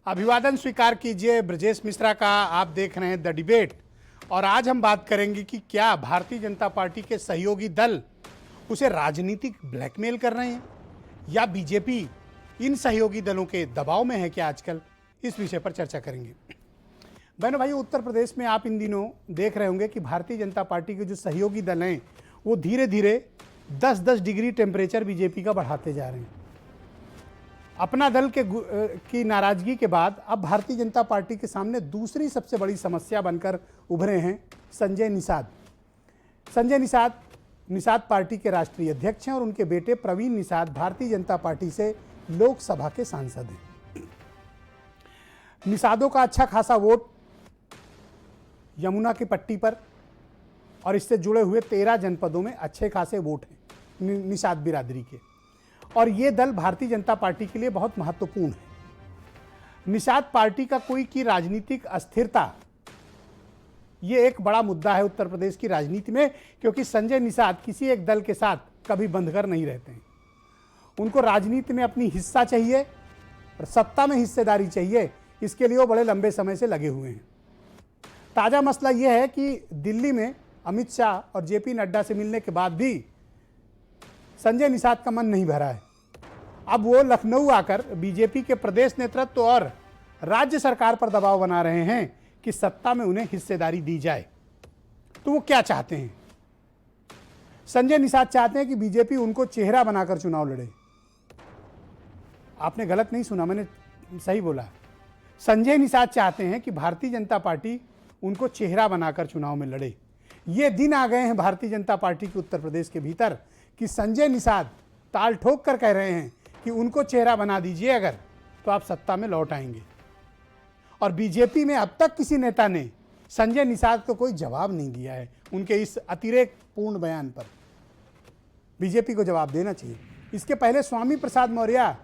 अभिवादन स्वीकार कीजिए ब्रजेश मिश्रा का। आप देख रहे हैं द डिबेट और आज हम बात करेंगे कि क्या भारतीय जनता पार्टी के सहयोगी दल उसे राजनीतिक ब्लैकमेल कर रहे हैं या बीजेपी इन सहयोगी दलों के दबाव में है क्या आजकल। इस विषय पर चर्चा करेंगे। बहनों भाई, उत्तर प्रदेश में आप इन दिनों देख रहे होंगे कि भारतीय जनता पार्टी के जो सहयोगी दल हैं वो धीरे धीरे 10-10 डिग्री टेम्परेचर बीजेपी का बढ़ाते जा रहे हैं। अपना दल की नाराजगी के बाद अब भारतीय जनता पार्टी के सामने दूसरी सबसे बड़ी समस्या बनकर उभरे हैं संजय निषाद। संजय निषाद पार्टी के राष्ट्रीय अध्यक्ष हैं और उनके बेटे प्रवीण निषाद भारतीय जनता पार्टी से लोकसभा के सांसद हैं। निषादों का अच्छा खासा वोट यमुना की पट्टी पर और इससे जुड़े हुए 13 जनपदों में अच्छे खासे वोट हैं निषाद बिरादरी के, और ये दल भारतीय जनता पार्टी के लिए बहुत महत्वपूर्ण है। निषाद पार्टी का कोई की राजनीतिक अस्थिरता ये एक बड़ा मुद्दा है उत्तर प्रदेश की राजनीति में, क्योंकि संजय निषाद किसी एक दल के साथ कभी बंधकर नहीं रहते हैं। उनको राजनीति में अपनी हिस्सा चाहिए और सत्ता में हिस्सेदारी चाहिए, इसके लिए वो बड़े लंबे समय से लगे हुए हैं। ताज़ा मसला ये है कि दिल्ली में अमित शाह और जेपी नड्डा से मिलने के बाद भी संजय निषाद का मन नहीं भरा है। अब वो लखनऊ आकर बीजेपी के प्रदेश नेतृत्व और राज्य सरकार पर दबाव बना रहे हैं कि सत्ता में उन्हें हिस्सेदारी दी जाए। तो वो क्या चाहते हैं? संजय निषाद चाहते हैं कि बीजेपी उनको चेहरा बनाकर चुनाव लड़े। आपने गलत नहीं सुना, मैंने सही बोला। संजय निषाद चाहते हैं कि भारतीय जनता पार्टी उनको चेहरा बनाकर चुनाव में लड़े। ये दिन आ गए हैं भारतीय जनता पार्टी के उत्तर प्रदेश के भीतर कि संजय निषाद ताल ठोक कर कह रहे हैं कि उनको चेहरा बना दीजिए अगर तो आप सत्ता में लौट आएंगे। और बीजेपी में अब तक किसी नेता ने संजय निषाद को कोई जवाब नहीं दिया है उनके इस अतिरेक पूर्ण बयान पर। बीजेपी को जवाब देना चाहिए। इसके पहले स्वामी प्रसाद मौर्य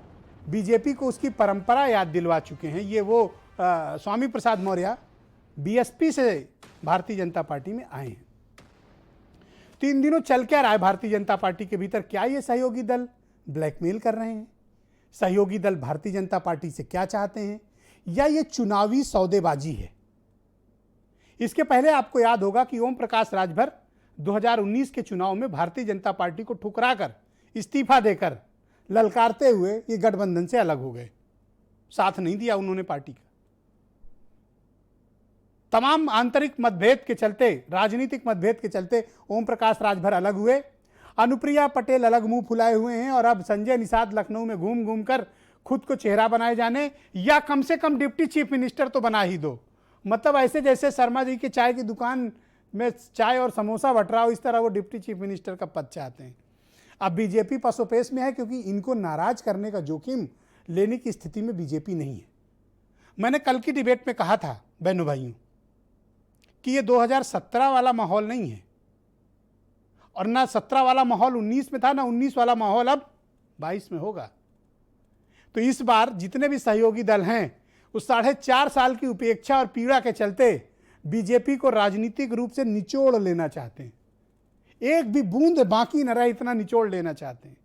बीजेपी को उसकी परंपरा याद दिलवा चुके हैं। ये वो स्वामी प्रसाद मौर्य बीएसपी से भारतीय जनता पार्टी में आए हैं। 3 दिनों चल क्या रहा है भारतीय जनता पार्टी के भीतर? क्या ये सहयोगी दल ब्लैकमेल कर रहे हैं? सहयोगी दल भारतीय जनता पार्टी से क्या चाहते हैं, या ये चुनावी सौदेबाजी है? इसके पहले आपको याद होगा कि ओम प्रकाश राजभर 2019 के चुनाव में भारतीय जनता पार्टी को ठुकराकर इस्तीफा देकर ललकारते हुए ये गठबंधन से अलग हो गए। साथ नहीं दिया उन्होंने पार्टी का। तमाम आंतरिक मतभेद के चलते, राजनीतिक मतभेद के चलते ओम प्रकाश राजभर अलग हुए, अनुप्रिया पटेल अलग मुंह फुलाए हुए हैं, और अब संजय निषाद लखनऊ में घूम घूम कर खुद को चेहरा बनाए जाने, या कम से कम डिप्टी चीफ मिनिस्टर तो बना ही दो। मतलब ऐसे जैसे शर्मा जी की चाय की दुकान में चाय और समोसा बट रहा हो, इस तरह वो डिप्टी चीफ मिनिस्टर का पद चाहते हैं। अब बीजेपी पसोपेश में है क्योंकि इनको नाराज करने का जोखिम लेने की स्थिति में बीजेपी नहीं है। मैंने कल की डिबेट में कहा था बहनों भाइयों कि ये 2017 वाला माहौल नहीं है, और ना 17 वाला माहौल 19 में था, ना 19 वाला माहौल अब 22 में होगा। तो इस बार जितने भी सहयोगी दल हैं उस 4.5 साल की उपेक्षा और पीड़ा के चलते बीजेपी को राजनीतिक रूप से निचोड़ लेना चाहते हैं। एक भी बूंद बाकी न रहे इतना निचोड़ लेना चाहते हैं।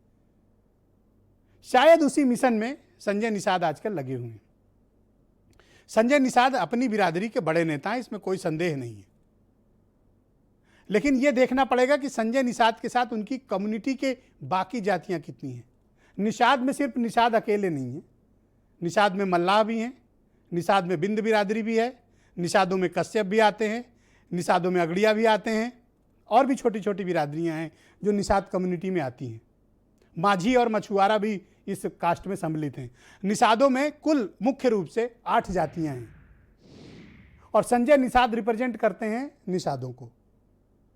शायद उसी मिशन में संजय निषाद आजकल लगे हुए हैं। संजय निषाद अपनी बिरादरी के बड़े नेता हैं, इसमें कोई संदेह नहीं है। लेकिन यह देखना पड़ेगा कि संजय निषाद के साथ उनकी कम्युनिटी के बाकी जातियां कितनी हैं। निषाद में सिर्फ निषाद अकेले नहीं है, निषाद में मल्लाह भी हैं, निषाद में बिंद बिरादरी भी है, निषादों में कश्यप भी आते हैं, निषादों में अगड़िया भी आते हैं, और भी छोटी छोटी बिरादरियां हैं जो निषाद कम्युनिटी में आती हैं। माझी और मछुआरा भी इस कास्ट में सम्मिलित हैं। निषादों में कुल मुख्य रूप से 8 जातियां हैं और संजय निषाद रिप्रेजेंट करते हैं निषादों को।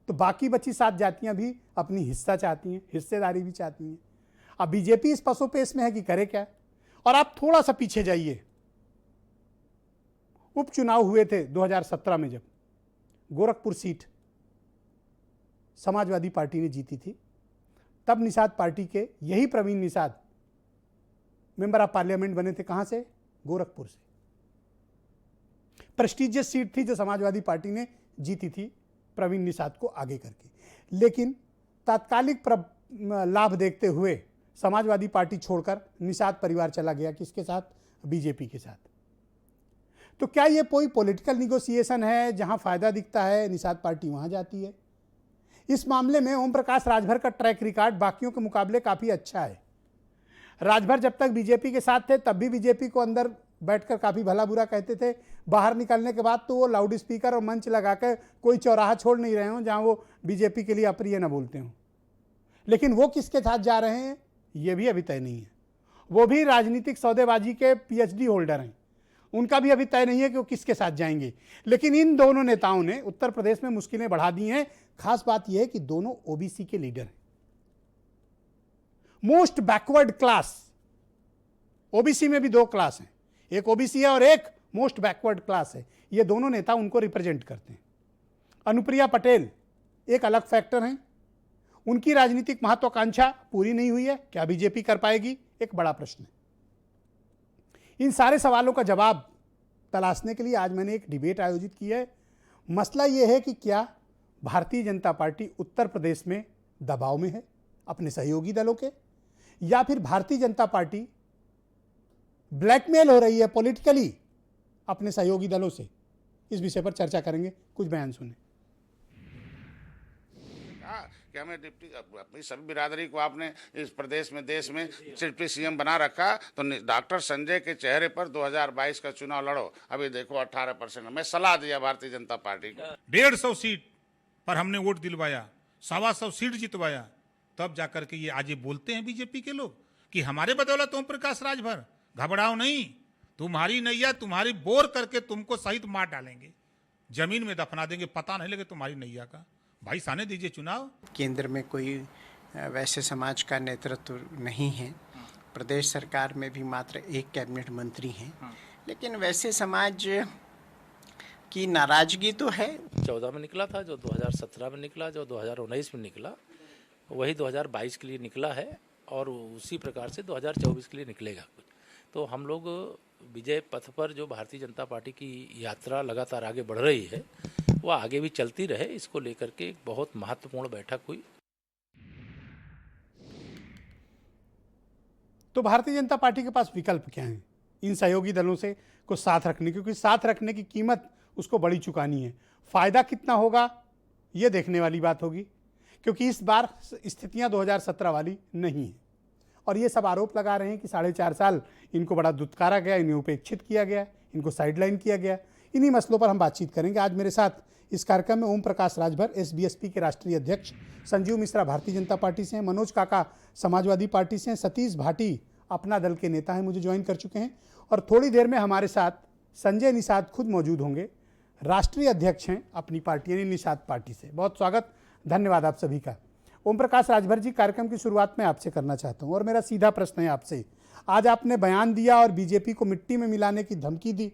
तो बाकी बची 7 जातियां भी अपनी हिस्सा चाहती हैं, हिस्सेदारी भी चाहती हैं। अब बीजेपी इस पसोपेश में है कि करे क्या। और आप थोड़ा सा पीछे जाइए, उपचुनाव हुए थे 2017 में, जब गोरखपुर सीट समाजवादी पार्टी ने जीती थी, तब निषाद पार्टी के यही Praveen Nishad member of parliament बने थे। कहां से? गोरखपुर से। प्रेस्टिजियस सीट थी जो समाजवादी पार्टी ने जीती थी प्रवीण निषाद को आगे करके। लेकिन तात्कालिक लाभ देखते हुए समाजवादी पार्टी छोड़कर निषाद परिवार चला गया। किसके साथ? बीजेपी के साथ। तो क्या ये कोई पॉलिटिकल निगोसिएशन है जहां फायदा दिखता है निषाद पार्टी वहां जाती है? इस मामले में ओम प्रकाश राजभर का ट्रैक रिकॉर्ड बाकियों के मुकाबले काफी अच्छा है। राजभर जब तक बीजेपी के साथ थे तब भी बीजेपी को अंदर बैठकर काफी भला बुरा कहते थे, बाहर निकलने के बाद तो वो लाउड स्पीकर और मंच लगाकर कोई चौराहा छोड़ नहीं रहे हों जहां वो बीजेपी के लिए अप्रिय न बोलते हों। लेकिन वो किसके साथ जा रहे हैं ये भी अभी तय नहीं है। वो भी राजनीतिक सौदेबाजी के पीएचडी होल्डर हैं, उनका भी अभी तय नहीं है कि वो किसके साथ जाएंगे। लेकिन इन दोनों नेताओं ने उत्तर प्रदेश में मुश्किलें बढ़ा दी हैं। खास बात यह है कि दोनों ओबीसी के लीडर हैं, मोस्ट बैकवर्ड क्लास। ओबीसी में भी दो क्लास हैं, एक ओबीसी है और एक मोस्ट बैकवर्ड क्लास है। ये दोनों नेता उनको रिप्रेजेंट करते हैं। अनुप्रिया पटेल एक अलग फैक्टर हैं, उनकी राजनीतिक महत्वाकांक्षा पूरी नहीं हुई है, क्या बीजेपी कर पाएगी, एक बड़ा प्रश्न है। इन सारे सवालों का जवाब तलाशने के लिए आज मैंने एक डिबेट आयोजित की है। मसला यह है कि क्या भारतीय जनता पार्टी उत्तर प्रदेश में दबाव में है अपने सहयोगी दलों के, या फिर भारतीय जनता पार्टी ब्लैकमेल हो रही है पॉलिटिकली अपने सहयोगी दलों से। इस विषय पर चर्चा करेंगे, कुछ बयान सुने। कि हमें डिप्टी अपनी सभी बिरादरी को आपने इस प्रदेश में देश में डिप्टी सीएम बना रखा, तो डॉक्टर संजय के चेहरे पर 2022 का चुनाव लड़ो। अभी देखो 18%। मैं सलाह दिया भारतीय जनता पार्टी को। 150 सीट पर हमने वोट दिलवाया, 125 सीट जितवाया, तब जाकर के ये आज ये बोलते हैं बीजेपी के लोग कि हमारे बदौलत ओम प्रकाश राजभर। घबराओ नहीं, तुम्हारी नैया तुम्हारी बोर करके तुमको सहित मार डालेंगे, जमीन में दफना देंगे, पता नहीं लगे तुम्हारी नैया का। भाई साने दीजिए चुनाव। केंद्र में कोई वैश्य समाज का नेतृत्व नहीं है, प्रदेश सरकार में भी मात्र एक कैबिनेट मंत्री हैं, लेकिन वैश्य समाज की नाराजगी तो है। 14 में निकला था, जो 2017 में निकला, जो 2019 में निकला, वही 2022 के लिए निकला है और उसी प्रकार से 2024 के लिए निकलेगा। तो हम लोग विजय पथ पर जो भारतीय जनता पार्टी की यात्रा लगातार आगे बढ़ रही है वो आगे भी चलती रहे, इसको लेकर के एक बहुत महत्वपूर्ण बैठक हुई। तो भारतीय जनता पार्टी के पास विकल्प क्या हैं इन सहयोगी दलों से को साथ रखने, क्योंकि साथ रखने की कीमत उसको बड़ी चुकानी है। फायदा कितना होगा ये देखने वाली बात होगी, क्योंकि इस बार स्थितियां 2017 वाली नहीं है। और ये सब आरोप लगा रहे हैं कि 4.5 साल इनको बड़ा दुत्कारा गया, इन्हें उपेक्षित किया गया, इनको साइडलाइन किया गया। इन्हीं मसलों पर हम बातचीत करेंगे। आज मेरे साथ इस कार्यक्रम में ओम प्रकाश राजभर एसबीएसपी के राष्ट्रीय अध्यक्ष, संजीव मिश्रा भारतीय जनता पार्टी से हैं, मनोज काका समाजवादी पार्टी से हैं, सतीश भाटी अपना दल के नेता हैं, मुझे ज्वाइन कर चुके हैं। और थोड़ी देर में हमारे साथ संजय निषाद खुद मौजूद होंगे, राष्ट्रीय अध्यक्ष हैं अपनी पार्टी यानी निषाद पार्टी से। बहुत स्वागत, धन्यवाद आप सभी का। ओम प्रकाश राजभर जी, कार्यक्रम की शुरुआत में आपसे करना चाहता हूं और मेरा सीधा प्रश्न है आपसे। आज आपने बयान दिया और बीजेपी को मिट्टी में मिलाने की धमकी दी।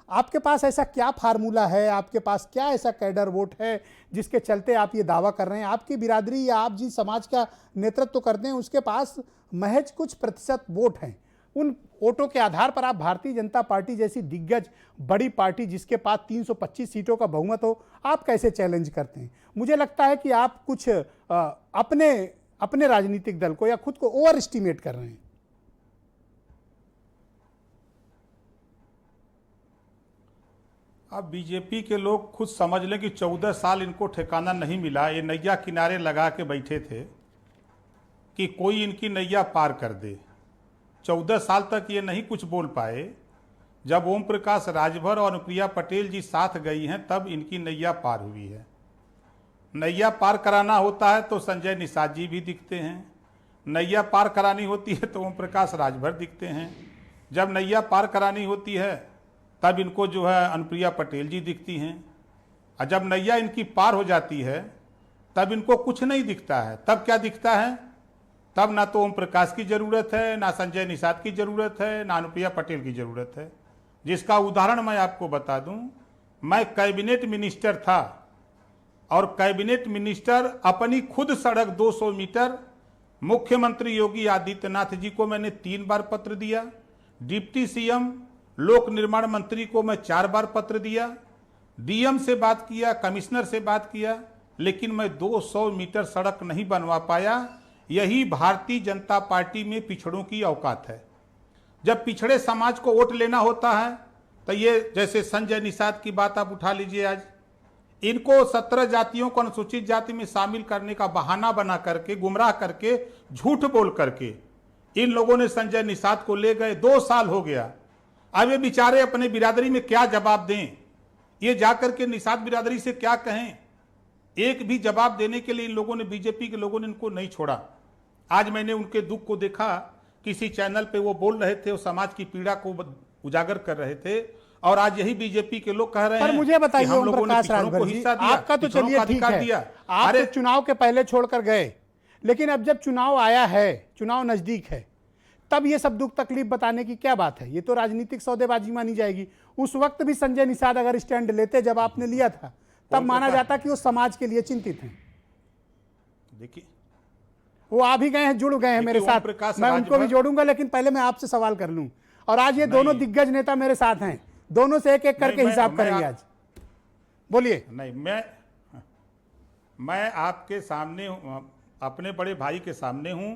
आपके पास ऐसा क्या फार्मूला है, आपके पास क्या ऐसा कैडर वोट है जिसके चलते आप ये दावा कर रहे हैं? आपकी बिरादरी या आप जिस समाज का नेतृत्व करते हैं उसके पास महज कुछ प्रतिशत वोट हैं। उन वोटों के आधार पर आप भारतीय जनता पार्टी जैसी दिग्गज बड़ी पार्टी जिसके पास 325 सीटों का बहुमत हो, आप कैसे चैलेंज करते हैं? मुझे लगता है कि आप कुछ अपने राजनीतिक दल को या खुद को ओवर एस्टिमेट कर रहे हैं। अब बीजेपी के लोग खुद समझ लें कि 14 साल इनको ठिकाना नहीं मिला, ये नैया किनारे लगा के बैठे थे कि कोई इनकी नैया पार कर दे। 14 साल तक ये नहीं कुछ बोल पाए। जब ओम प्रकाश राजभर और अनुप्रिया पटेल जी साथ गई हैं तब इनकी नैया पार हुई है। नैया पार कराना होता है तो संजय निषाद जी भी दिखते हैं, नैया पार करानी होती है तो ओम प्रकाश राजभर दिखते हैं। जब नैया पार करानी होती है तब इनको जो है अनुप्रिया पटेल जी दिखती हैं, और जब नैया इनकी पार हो जाती है तब इनको कुछ नहीं दिखता है। तब क्या दिखता है? तब ना तो ओम प्रकाश की ज़रूरत है, ना संजय निषाद की ज़रूरत है, ना अनुप्रिया पटेल की ज़रूरत है। जिसका उदाहरण मैं आपको बता दूं, मैं कैबिनेट मिनिस्टर था और कैबिनेट मिनिस्टर अपनी खुद सड़क 200 मीटर मुख्यमंत्री योगी आदित्यनाथ जी को मैंने 3 बार पत्र दिया, डिप्टी सीएम लोक निर्माण मंत्री को मैं 4 बार पत्र दिया, डीएम से बात किया, कमिश्नर से बात किया, लेकिन मैं 200 मीटर सड़क नहीं बनवा पाया। यही भारतीय जनता पार्टी में पिछड़ों की औकात है। जब पिछड़े समाज को वोट लेना होता है तो ये जैसे संजय निषाद की बात आप उठा लीजिए, आज इनको 17 जातियों को अनुसूचित जाति में शामिल करने का बहाना बना करके, गुमराह करके, झूठ बोल करके इन लोगों ने संजय निषाद को ले गए। 2 साल हो गया। अब ये बेचारे अपने बिरादरी में क्या जवाब दें, ये जाकर के निषाद बिरादरी से क्या कहें? एक भी जवाब देने के लिए इन लोगों ने, बीजेपी के लोगों ने इनको नहीं छोड़ा। आज मैंने उनके दुख को देखा, किसी चैनल पे वो बोल रहे थे, वो समाज की पीड़ा को उजागर कर रहे थे, और आज यही बीजेपी के लोग कह रहे हैं। पर मुझे बताइए हम ओम लोगों ने प्रकाश पिछड़ों को राजभर जी, हिस्सा दिया, आपका तो पिछड़ों चलिए को ठीक अधिकार है, दिया। आप तो चुनाव के पहले छोड़कर गए, लेकिन अब जब चुनाव आया है, चुनाव नजदीक है, तब ये सब दुख तकलीफ बताने की क्या बात है? ये तो राजनीतिक सौदेबाजी मानी जाएगी। उस वक्त भी संजय निषाद अगर स्टैंड लेते जब आपने लिया था, तब माना जाता कि वो समाज के लिए चिंतित हैं। देखिए, वो आ भी गए हैं, जुड़ गए हैं मेरे साथ, मैं उनको भी जोड़ूंगा, लेकिन पहले मैं आपसे सवाल कर लूं। और आज ये दोनों दिग्गज नेता मेरे साथ हैं, दोनों से एक एक करके हिसाब करेंगे आज। बोलिए। नहीं, मैं आपके सामने हूं, अपने बड़े भाई के सामने हूं।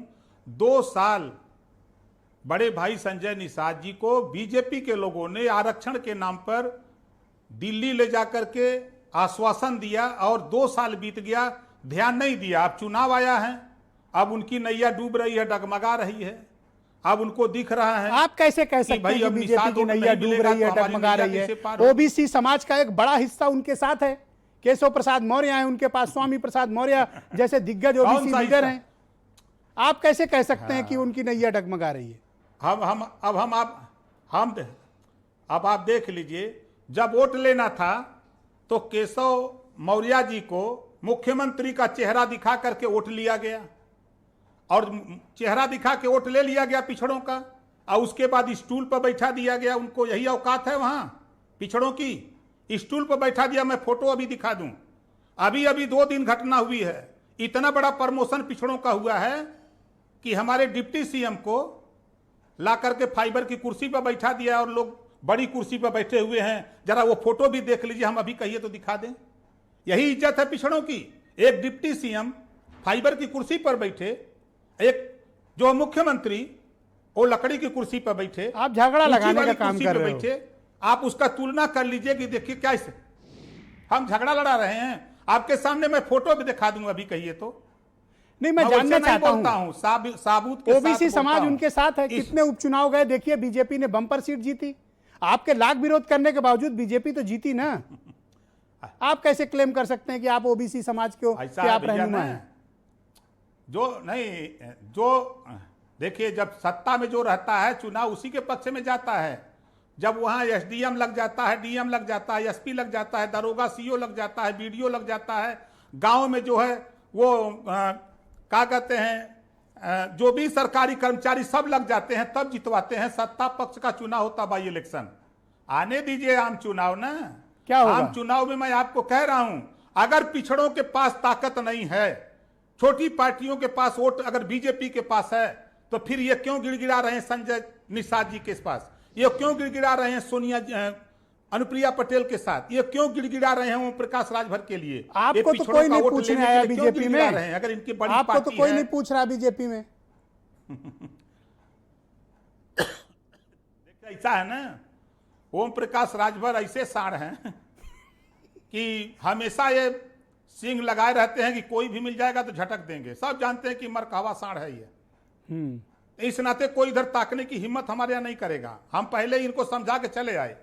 2 साल बड़े भाई संजय निषाद जी को बीजेपी के लोगों ने आरक्षण के नाम पर दिल्ली ले जाकर के आश्वासन दिया, और 2 साल बीत गया, ध्यान नहीं दिया। अब चुनाव आया है, अब उनकी नैया डूब रही है, डगमगा रही है, अब उनको दिख रहा है। आप कैसे कह सकते हैं कि बीजेपी की नैया डूब रही है, डगमगा रही है? ओबीसी समाज का एक बड़ा हिस्सा उनके साथ है। केशव प्रसाद मौर्य हैं उनके पास, स्वामी प्रसाद मौर्य जैसे दिग्गज ओबीसी लीडर हैं। आप कैसे कह सकते हैं कि उनकी नैया डगमगा रही है? अब आप देख लीजिए, जब वोट लेना था तो केशव मौर्य जी को मुख्यमंत्री का चेहरा दिखा करके वोट लिया गया, और चेहरा दिखा के वोट ले लिया गया पिछड़ों का, और उसके बाद स्टूल पर बैठा दिया गया। उनको यही औकात है वहां पिछड़ों की, स्टूल पर बैठा दिया। मैं फोटो अभी दिखा दूं, अभी 2 दिन घटना हुई है। इतना बड़ा प्रमोशन पिछड़ों का हुआ है कि हमारे डिप्टी सीएम को ला करके फाइबर की कुर्सी पर बैठा दिया, और लोग बड़ी कुर्सी पर बैठे हुए हैं। जरा वो फोटो भी देख लीजिए, हम अभी कहिए तो दिखा दें। यही इज्जत है पिछड़ों की। एक डिप्टी सीएम फाइबर की कुर्सी पर बैठे, एक जो मुख्यमंत्री वो लकड़ी की कुर्सी पर बैठे। आप झगड़ा लगाने का काम कर रहे हो। आप उसका तुलना कर लीजिए कि देखिए क्या हम झगड़ा लड़ा रहे हैं। आपके सामने मैं फोटो भी दिखा दूंगा, अभी कहिए तो। नहीं, मैं जानना चाहता हूं, साबुत ओबीसी समाज उनके साथ है। कितने उपचुनाव गए, देखिए बीजेपी ने बम्पर सीट जीती। आपके लाख विरोध करने के बावजूद बीजेपी तो जीती ना। आप कैसे क्लेम कर सकते हैं कि आप ओबीसी समाज के आप रहनुमा हैं? जो देखिए, जब सत्ता में जो रहता है, चुनाव उसी के पक्ष में जाता है। जब वहां एसडीएम लग जाता है, डीएम लग जाता है, एसपी लग जाता है, दरोगा सीओ लग जाता है, बीडीओ लग जाता है, गांव में जो है वो क्या कहते हैं, जो भी सरकारी कर्मचारी सब लग जाते हैं, तब जितवाते हैं। सत्ता पक्ष का चुनाव होता बाई इलेक्शन। आने दीजिए आम चुनाव ना। क्या होगा? आम चुनाव में मैं आपको कह रहा हूं, अगर पिछड़ों के पास ताकत नहीं है, छोटी पार्टियों के पास वोट अगर बीजेपी के पास है, तो फिर ये क्यों गिड़गिड़ा रहे हैं संजय निषाद जी के पास? ये क्यों गिड़गिड़ा रहे हैं सोनिया अनुप्रिया पटेल के साथ? ये क्यों गिड़गिड़ा रहे हैं ओम प्रकाश राजभर के लिए? आपको तो कोई नहीं पूछने आया बीजेपी में। अगर इनकी बड़ी आपको तो कोई नहीं पूछ रहा बीजेपी में। देखिए, ऐसा है ना, ओम प्रकाश राजभर ऐसे साड़ हैं कि हमेशा ये सिंग लगाए रहते हैं कि कोई भी मिल जाएगा तो झटक देंगे। सब जानते हैं कि मरकावा साड़ है ये। इस नाते कोई इधर ताकने की हिम्मत हमारे यहाँ नहीं करेगा। हम पहले ही इनको समझा के चले आए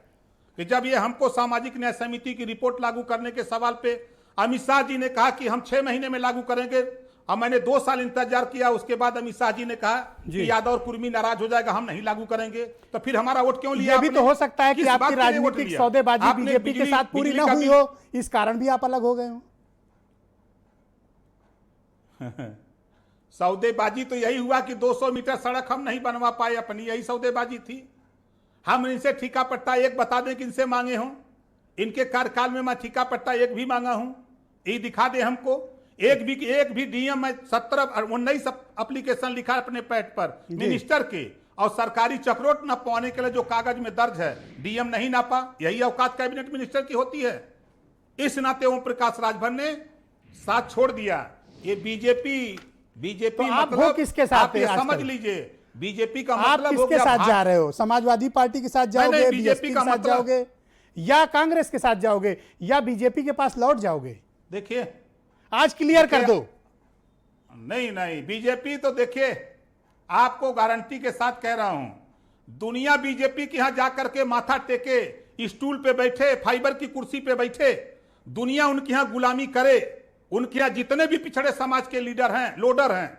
कि जब ये हमको सामाजिक न्याय समिति की रिपोर्ट लागू करने के सवाल पे अमित शाह जी ने कहा कि हम 6 महीने में लागू करेंगे, और मैंने 2 साल इंतजार किया। उसके बाद अमित शाह जी ने कहा कि यादव और कुर्मी नाराज हो जाएगा, हम नहीं लागू करेंगे। तो फिर हमारा वोट क्यों लिया? ये भी तो हो सकता है कि आपकी राजनीतिक सौदेबाजी बीजेपी के साथ पूरी न हुई हो, इस कारण भी आप अलग हो गए हो। सौदेबाजी तो यही हुआ कि 200 मीटर सड़क हम नहीं बनवा पाए अपनी, यही सौदेबाजी थी। हम इनसे ठेका पट्टा एक बता दें कि इनसे मांगे हों। इनके कार्यकाल में मैं ठेका पट्टा एक भी मांगा हूं, ये दिखा दे हमको। एक भी डीएम में 19 एप्लीकेशन लिखा अपने पैड पर मिनिस्टर के, और सरकारी चक्रोट न पाने के लिए जो कागज में दर्ज है डीएम नहीं नापा। यही औकात कैबिनेट मिनिस्टर की होती है। इस नाते ओम प्रकाश राजभर ने साथ छोड़ दिया। ये बीजेपी तो आप हो किसके साथ? आप ये समझ लीजिए, बीजेपी का आप मतलब हो किसके गया साथ जा रहे हो? समाजवादी पार्टी के साथ जाओगे, बीजेपी के साथ जाओगे, या कांग्रेस के साथ जाओगे, या बीजेपी के पास लौट जाओगे? देखिए आज क्लियर कर दो। नहीं, बीजेपी तो देखिए, आपको गारंटी के साथ कह रहा हूं, दुनिया बीजेपी के यहां जाकर के माथा टेके, स्टूल पे बैठे, फाइबर की कुर्सी पे बैठे, दुनिया उनके यहां गुलामी करे। उनके यहां जितने भी पिछड़े समाज के लीडर हैं, लोडर हैं,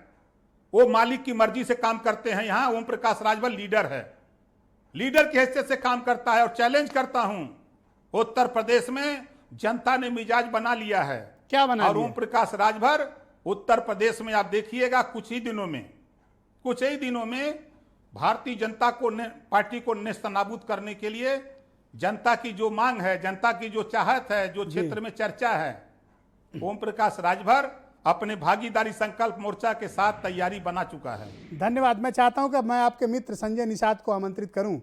वो मालिक की मर्जी से काम करते हैं। यहां ओम प्रकाश राजभर लीडर है, लीडर की हैसियत से काम करता है। और चैलेंज करता हूं, उत्तर प्रदेश में जनता ने मिजाज बना लिया है। क्या बना और लिया? ओम प्रकाश राजभर उत्तर प्रदेश में आप देखिएगा, कुछ ही दिनों में भारतीय जनता को पार्टी को नेस्तनाबूद करने के लिए जनता की जो मांग है, जनता की जो चाहत है, जो क्षेत्र में चर्चा है, ओम प्रकाश राजभर अपने भागीदारी संकल्प मोर्चा के साथ तैयारी बना चुका है। धन्यवाद। मैं चाहता हूं कि मैं आपके मित्र संजय निषाद को आमंत्रित करूं।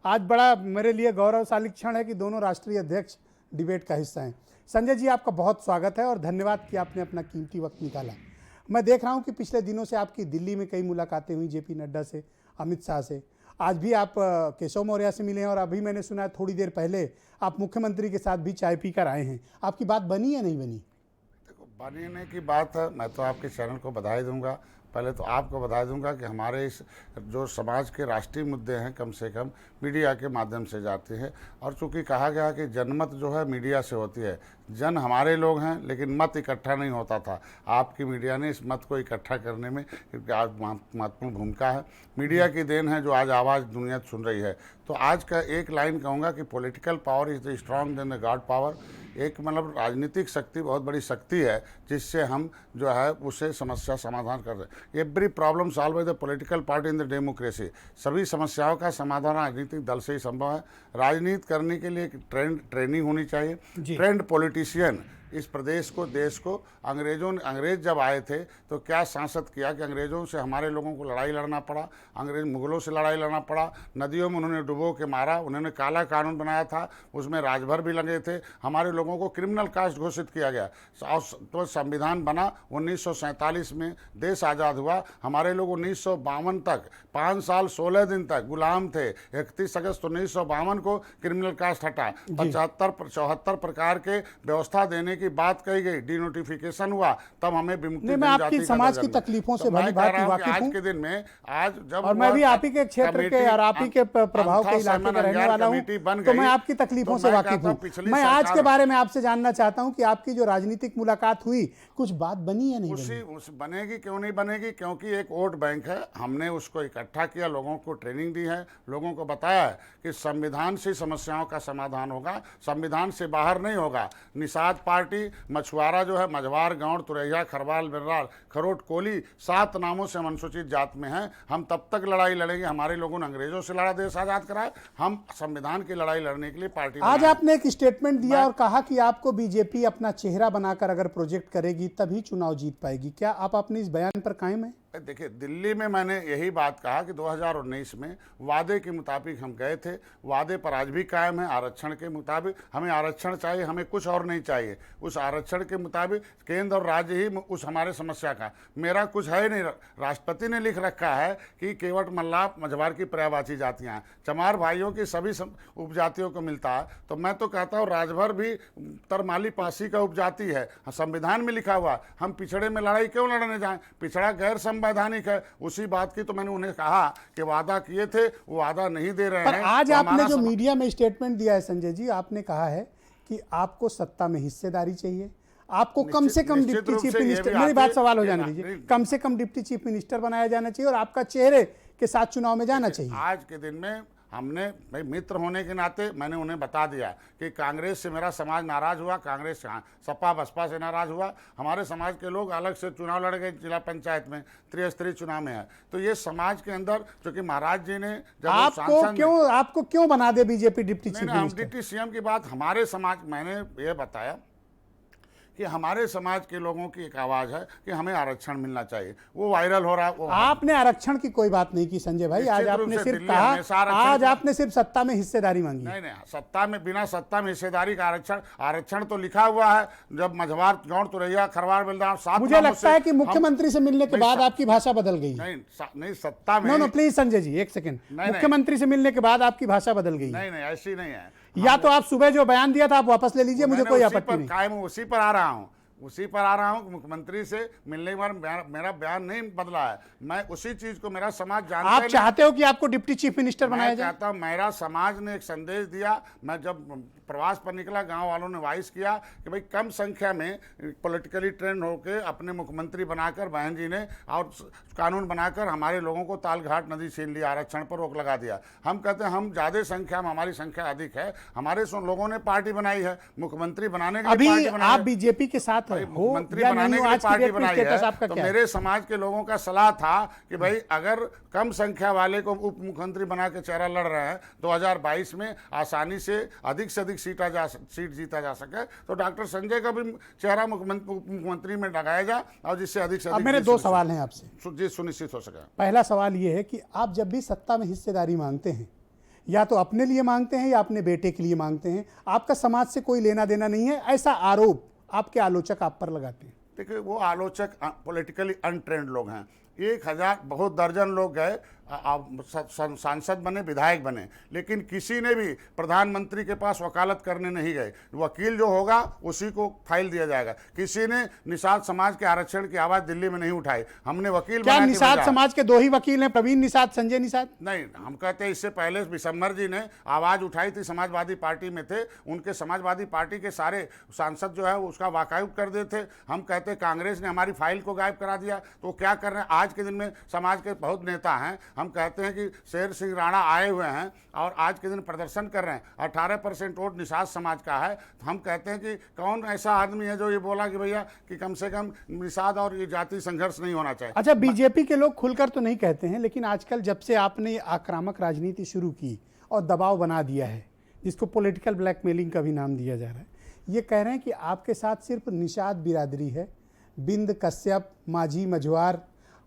आज बड़ा मेरे लिए गौरवशाली क्षण है कि दोनों राष्ट्रीय अध्यक्ष डिबेट का हिस्सा हैं। संजय जी, आपका बहुत स्वागत है और धन्यवाद कि आपने अपना कीमती वक्त निकाला। मैं देख रहा हूं कि पिछले दिनों से आपकी दिल्ली में कई मुलाकातें हुई, जेपी नड्डा से, अमित शाह से, आज भी आप केशव मौर्य से मिले हैं, और अभी मैंने सुना थोड़ी देर पहले आप मुख्यमंत्री के साथ भी चाय पीकर आए हैं। आपकी बात बनी या नहीं बनी? बनने की बात है, मैं तो आपके चैनल को बधाई दूंगा। पहले तो आपको बधाई दूंगा कि हमारे इस जो समाज के राष्ट्रीय मुद्दे हैं कम से कम मीडिया के माध्यम से जाते हैं। और चूंकि कहा गया कि जनमत जो है मीडिया से होती है, जन हमारे लोग हैं लेकिन मत इकट्ठा नहीं होता था। आपकी मीडिया ने इस मत को इकट्ठा करने में आज महत्वपूर्ण भूमिका है। मीडिया की देन है जो आज आवाज़ दुनिया सुन रही है। तो आज का एक लाइन कहूँगा कि political power is the strong than the god power. एक मतलब राजनीतिक शक्ति बहुत बड़ी शक्ति है जिससे हम जो है उसे समस्या समाधान कर रहे हैं। Every problem solve by the political party in the democracy. सभी समस्याओं का समाधान राजनीतिक दल से ही संभव है। राजनीति करने के लिए एक ट्रेनिंग होनी चाहिए। ट्रेंड पॉलिटिशियन इस प्रदेश को, देश को, अंग्रेज जब आए थे तो क्या सांसद किया कि अंग्रेज़ों से हमारे लोगों को लड़ाई लड़ना पड़ा, अंग्रेज मुगलों से लड़ाई लड़ना पड़ा, नदियों में उन्होंने डुबो के मारा, उन्होंने काला कानून बनाया था, उसमें राजभर भी लगे थे, हमारे लोगों को क्रिमिनल कास्ट घोषित किया गया। और तो संविधान बना 1947 में, देश आज़ाद हुआ। हमारे लोग 1952 तक 5 साल 16 दिन तक गुलाम थे। 31 अगस्त 1952 को क्रिमिनल कास्ट हटा, 74 प्रकार के व्यवस्था देने की बात कही गई, डिनोटिफिकेशन हुआ, तब हमें विमुक्ति मैं आपकी समाज की तकलीफों से भली भांति वाकिफ हूं। आज के दिन में, आज जब और मैं भी आप ही के क्षेत्र के और आप ही के प्रभाव के इलाके का रहने वाला हूं, तो मैं आपकी तकलीफों से वाकिफ हूं। मैं आज के बारे में आपसे जानना चाहता हूं कि आपकी जो राजनीतिक मुलाकात हुई, कुछ बात बनी या नहीं बनी? बनेगी, क्यों नहीं बनेगी? क्योंकि एक वोट बैंक है, हमने उसको इकट्ठा किया, लोगों को ट्रेनिंग दी है, लोगों को बताया है कि संविधान से समस्याओं का समाधान होगा, संविधान से बाहर नहीं होगा। निषाद पार्टी, मछुआरा जो है, मझवार, गौड़, तुरैया, खरवाल, बिर्राल, खरोट, कोली, 7 नामों से हम अनुसूचित जात में हैं। हम तब तक लड़ाई लड़ेंगे, हमारे लोगों ने अंग्रेजों से लड़ा, देश आजाद कराया। हम संविधान की लड़ाई लड़ने के लिए पार्टी आज आपने एक स्टेटमेंट दिया और कहा कि आपको बीजेपी अपना चेहरा बनाकर अगर प्रोजेक्ट करेगी तभी चुनाव जीत पाएगी। क्या आप अपने इस बयान पर कायम हैं? देखिए, दिल्ली में मैंने यही बात कहा कि 2019 में वादे के मुताबिक हम गए थे, वादे पर आज भी कायम है। आरक्षण के मुताबिक हमें आरक्षण चाहिए, हमें कुछ और नहीं चाहिए। उस आरक्षण के मुताबिक केंद्र और राज्य ही उस हमारे समस्या का, मेरा कुछ है नहीं। राष्ट्रपति ने लिख रखा है कि केवट, मल्लाह, मझवार की पर्यायवाची जातियाँ हैं, चमार भाइयों की सभी उपजातियों को मिलता है। तो मैं तो कहता हूँ राजभर भी तरमाली पासी का उपजाति है, संविधान में लिखा हुआ। हम पिछड़े में लड़ाई क्यों लड़ने जाएं? पिछड़ा गैर संवैधानिक है। उसी बात की तो मैंने उन्हें कहा कि वादा किए थे, वो वादा नहीं दे रहे हैं। आज आपने जो मीडिया में स्टेटमेंट दिया है संजय जी, आपने कहा है कि आपको सत्ता में हिस्सेदारी चाहिए, आपको कम से कम डिप्टी चीफ मिनिस्टर, मेरी बात सवाल हो जाने दीजिए, कम से कम डिप्टी चीफ मिनिस्टर बनाया जाना चाहिए और आपका चेहरे के साथ चुनाव में जाना चाहिए। आज के दिन में हमने, भाई मित्र होने के नाते मैंने उन्हें बता दिया कि कांग्रेस से मेरा समाज नाराज हुआ, कांग्रेस से, सपा बसपा से नाराज हुआ। हमारे समाज के लोग अलग से चुनाव लड़ गए, जिला पंचायत में त्रिस्तरीय चुनाव में है। तो ये समाज के अंदर, क्योंकि महाराज जी ने जब आपको क्यों बना दे BJP deputy chief minister? Deputy CM की बात हमारे समाज, मैंने ये बताया कि हमारे समाज के लोगों की एक आवाज़ है कि हमें आरक्षण मिलना चाहिए। वो वायरल हो रहा है। वो आपने आरक्षण की कोई बात नहीं की संजय भाई, आज निश्चित रूप आपने से सिर्फ दिल्ली हमेशा कहा, आरक्षण आज का- आपने सिर्फ सत्ता में हिस्सेदारी मांगी। नहीं नहीं, सत्ता में, बिना सत्ता में हिस्सेदारी का आरक्षण तो लिखा हुआ है। जब मझवार, गौड़, तुरैया, खरवार, बेलदार, 7 मुझे नामों लगता से है कि हम- मुख्यमंत्री से मिलने के नहीं, बाद आपकी भाषा बदल गई है। नहीं सत्ता में। No no please Sanjay ji एक सेकंड, नहीं। मुख्यमंत्री से मिलने के बाद आपकी भाषा बदल गई है। नहीं ऐसी नहीं है। या तो आप सुबह जो बयान दिया था आप वापस ले लीजिए, मुझे मैंने कोई उसी आपत्ति पर नहीं। कायम हूं, उसी पर आ रहा हूं, उसी पर आ रहा हूं। मुख्यमंत्री से मिलने के बाद मेरा बयान नहीं बदला है। मैं उसी चीज को, मेरा समाज जानता आप है। चाहते हो कि आपको डिप्टी चीफ मिनिस्टर बनाया मैं जाए? चाहता हूं, मेरा समाज ने एक संदेश दिया। मैं जब प्रवास पर निकला, गांव वालों ने वाइस किया कि भाई कम संख्या में पॉलिटिकली ट्रेंड होकर अपने मुख्यमंत्री बनाकर बहन जी ने और कानून बनाकर हमारे लोगों को तालघाट नदी छीन लिया, आरक्षण पर रोक लगा दिया। हम कहते हैं हम ज्यादा संख्या में, हमारी संख्या अधिक है, हमारे लोगों ने पार्टी बनाई है, मुख्यमंत्री बनाने के लिए अभी पार्टी बनाई आप है। बीजेपी के साथ हो मुख्यमंत्री या बनाने नहीं के हो, लिए आज की पार्टी डेट में बनाई स्टेटस है। आपका तो क्या है? मेरे समाज के लोगों का सलाह था कि भाई अगर कम संख्या वाले को उप मुख्यमंत्री बना के चेहरा लड़ रहे हैं, 2022 में आसानी से अधिक सीट जीता जा सके, तो डॉक्टर संजय का भी चेहरा उप मुख्यमंत्री में लगाया जाए और जिससे अधिक से अब अधिक मेरे जीत दो सवाल हैं आपसे। जी सुनिश्चित हो सके। पहला सवाल ये है कि आप जब भी सत्ता में हिस्सेदारी मांगते हैं, या तो अपने लिए मांगते हैं या अपने बेटे के लिए मांगते हैं, आपका समाज से कोई लेना देना नहीं है, ऐसा आरोप आपके आलोचक आप पर लगाते हैं। देखिए, वो आलोचक पॉलिटिकली अनट्रेंड लोग हैं। 1000 बहुत दर्जन लोग गए, सांसद बने, विधायक बने, लेकिन किसी ने भी प्रधानमंत्री के पास वकालत करने नहीं गए। वकील जो होगा उसी को फाइल दिया जाएगा। किसी ने निषाद समाज के आरक्षण की आवाज दिल्ली में नहीं उठाई। हमने वकील क्या बना के निषाद भेजा। समाज के दो ही वकील हैं, प्रवीण निषाद, संजय निषाद? नहीं, हम कहते हैं इससे पहले विशंबर जी ने आवाज उठाई थी, समाजवादी पार्टी में थे, उनके समाजवादी पार्टी के सारे सांसद जो है उसका वाकआउट कर देते। हम कहते कांग्रेस ने हमारी फाइल को गायब करा दिया, तो क्या कर रहे हैं? आज के दिन में समाज के बहुत नेता हैं, हम कहते हैं कि शेर सिंह राणा आए हुए हैं और आज के दिन प्रदर्शन कर रहे हैं। 18% वोट निषाद समाज का है। तो हम कहते हैं कि कौन ऐसा आदमी है जो ये बोला कि भैया कि कम से कम निषाद और ये जाति संघर्ष नहीं होना चाहिए। अच्छा, बीजेपी के लोग खुलकर तो नहीं कहते हैं, लेकिन आजकल जब से आपने ये आक्रामक राजनीति शुरू की और दबाव बना दिया है, जिसको पॉलिटिकल ब्लैकमेलिंग का भी नाम दिया जा रहा है, ये कह रहे हैं कि आपके साथ सिर्फ निषाद बिरादरी है, बिंद, कश्यप, माझी, मझवार,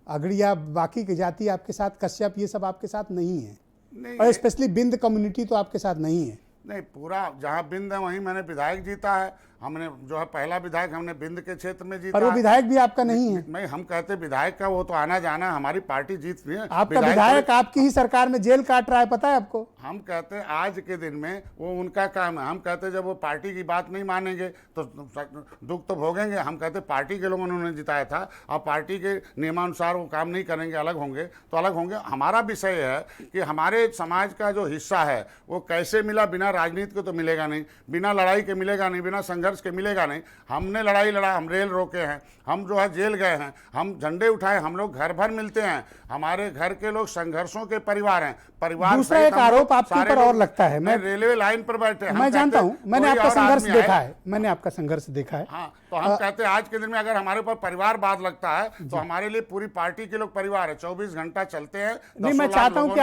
अगड़िया, बाकी की जाति आपके साथ, कश्यप, ये सब आपके साथ नहीं है, नहीं, और स्पेशली बिंद कम्युनिटी तो आपके साथ नहीं है। नहीं, पूरा जहाँ बिंद है वहीं मैंने विधायक जीता है। हमने जो है पहला विधायक हमने बिंद के क्षेत्र में जीता पर वो है। विधायक भी आपका नहीं है। मैं हम कहते विधायक का वो तो आना जाना, हमारी पार्टी जीत रही है। आपका विधायक आपकी ही सरकार में जेल काट रहा है, पता है आपको? हम कहते हैं आज के दिन में वो उनका काम है। हम कहते हैं जब वो पार्टी की बात नहीं मानेंगे तो दुख तो भोगेंगे। हम कहते पार्टी के लोगों ने उन्हें जिताया था, अब पार्टी के नियमानुसार वो काम नहीं करेंगे, अलग होंगे तो अलग होंगे। हमारा विषय है कि हमारे समाज का जो हिस्सा है वो कैसे मिला, बिना राजनीति के तो मिलेगा नहीं, बिना लड़ाई के मिलेगा नहीं, बिना संघर्ष के मिलेगा नहीं। हमने लड़ाई लड़ा, हम रेल रोके हैं, हम जो है जेल गए हैं, हम झंडे उठाए, हम लोग घर भर मिलते हैं। हमारे घर के लोग संघर्षों के परिवार हैं। परिवार दूसरा एक आरोप आपके ऊपर और लगता है, मैं रेलवे लाइन पर बैठे, मैं जानता हूं, मैंने आपका संघर्ष देखा है, मैंने आपका संघर्ष देखा है। हाँ, तो हम कहते हैं आज के दिन में अगर हमारे ऊपर परिवारवाद लगता है तो हमारे लिए पूरी पार्टी के लोग परिवार है, 24 घंटा चलते हैं। नहीं, मैं चाहता हूं कि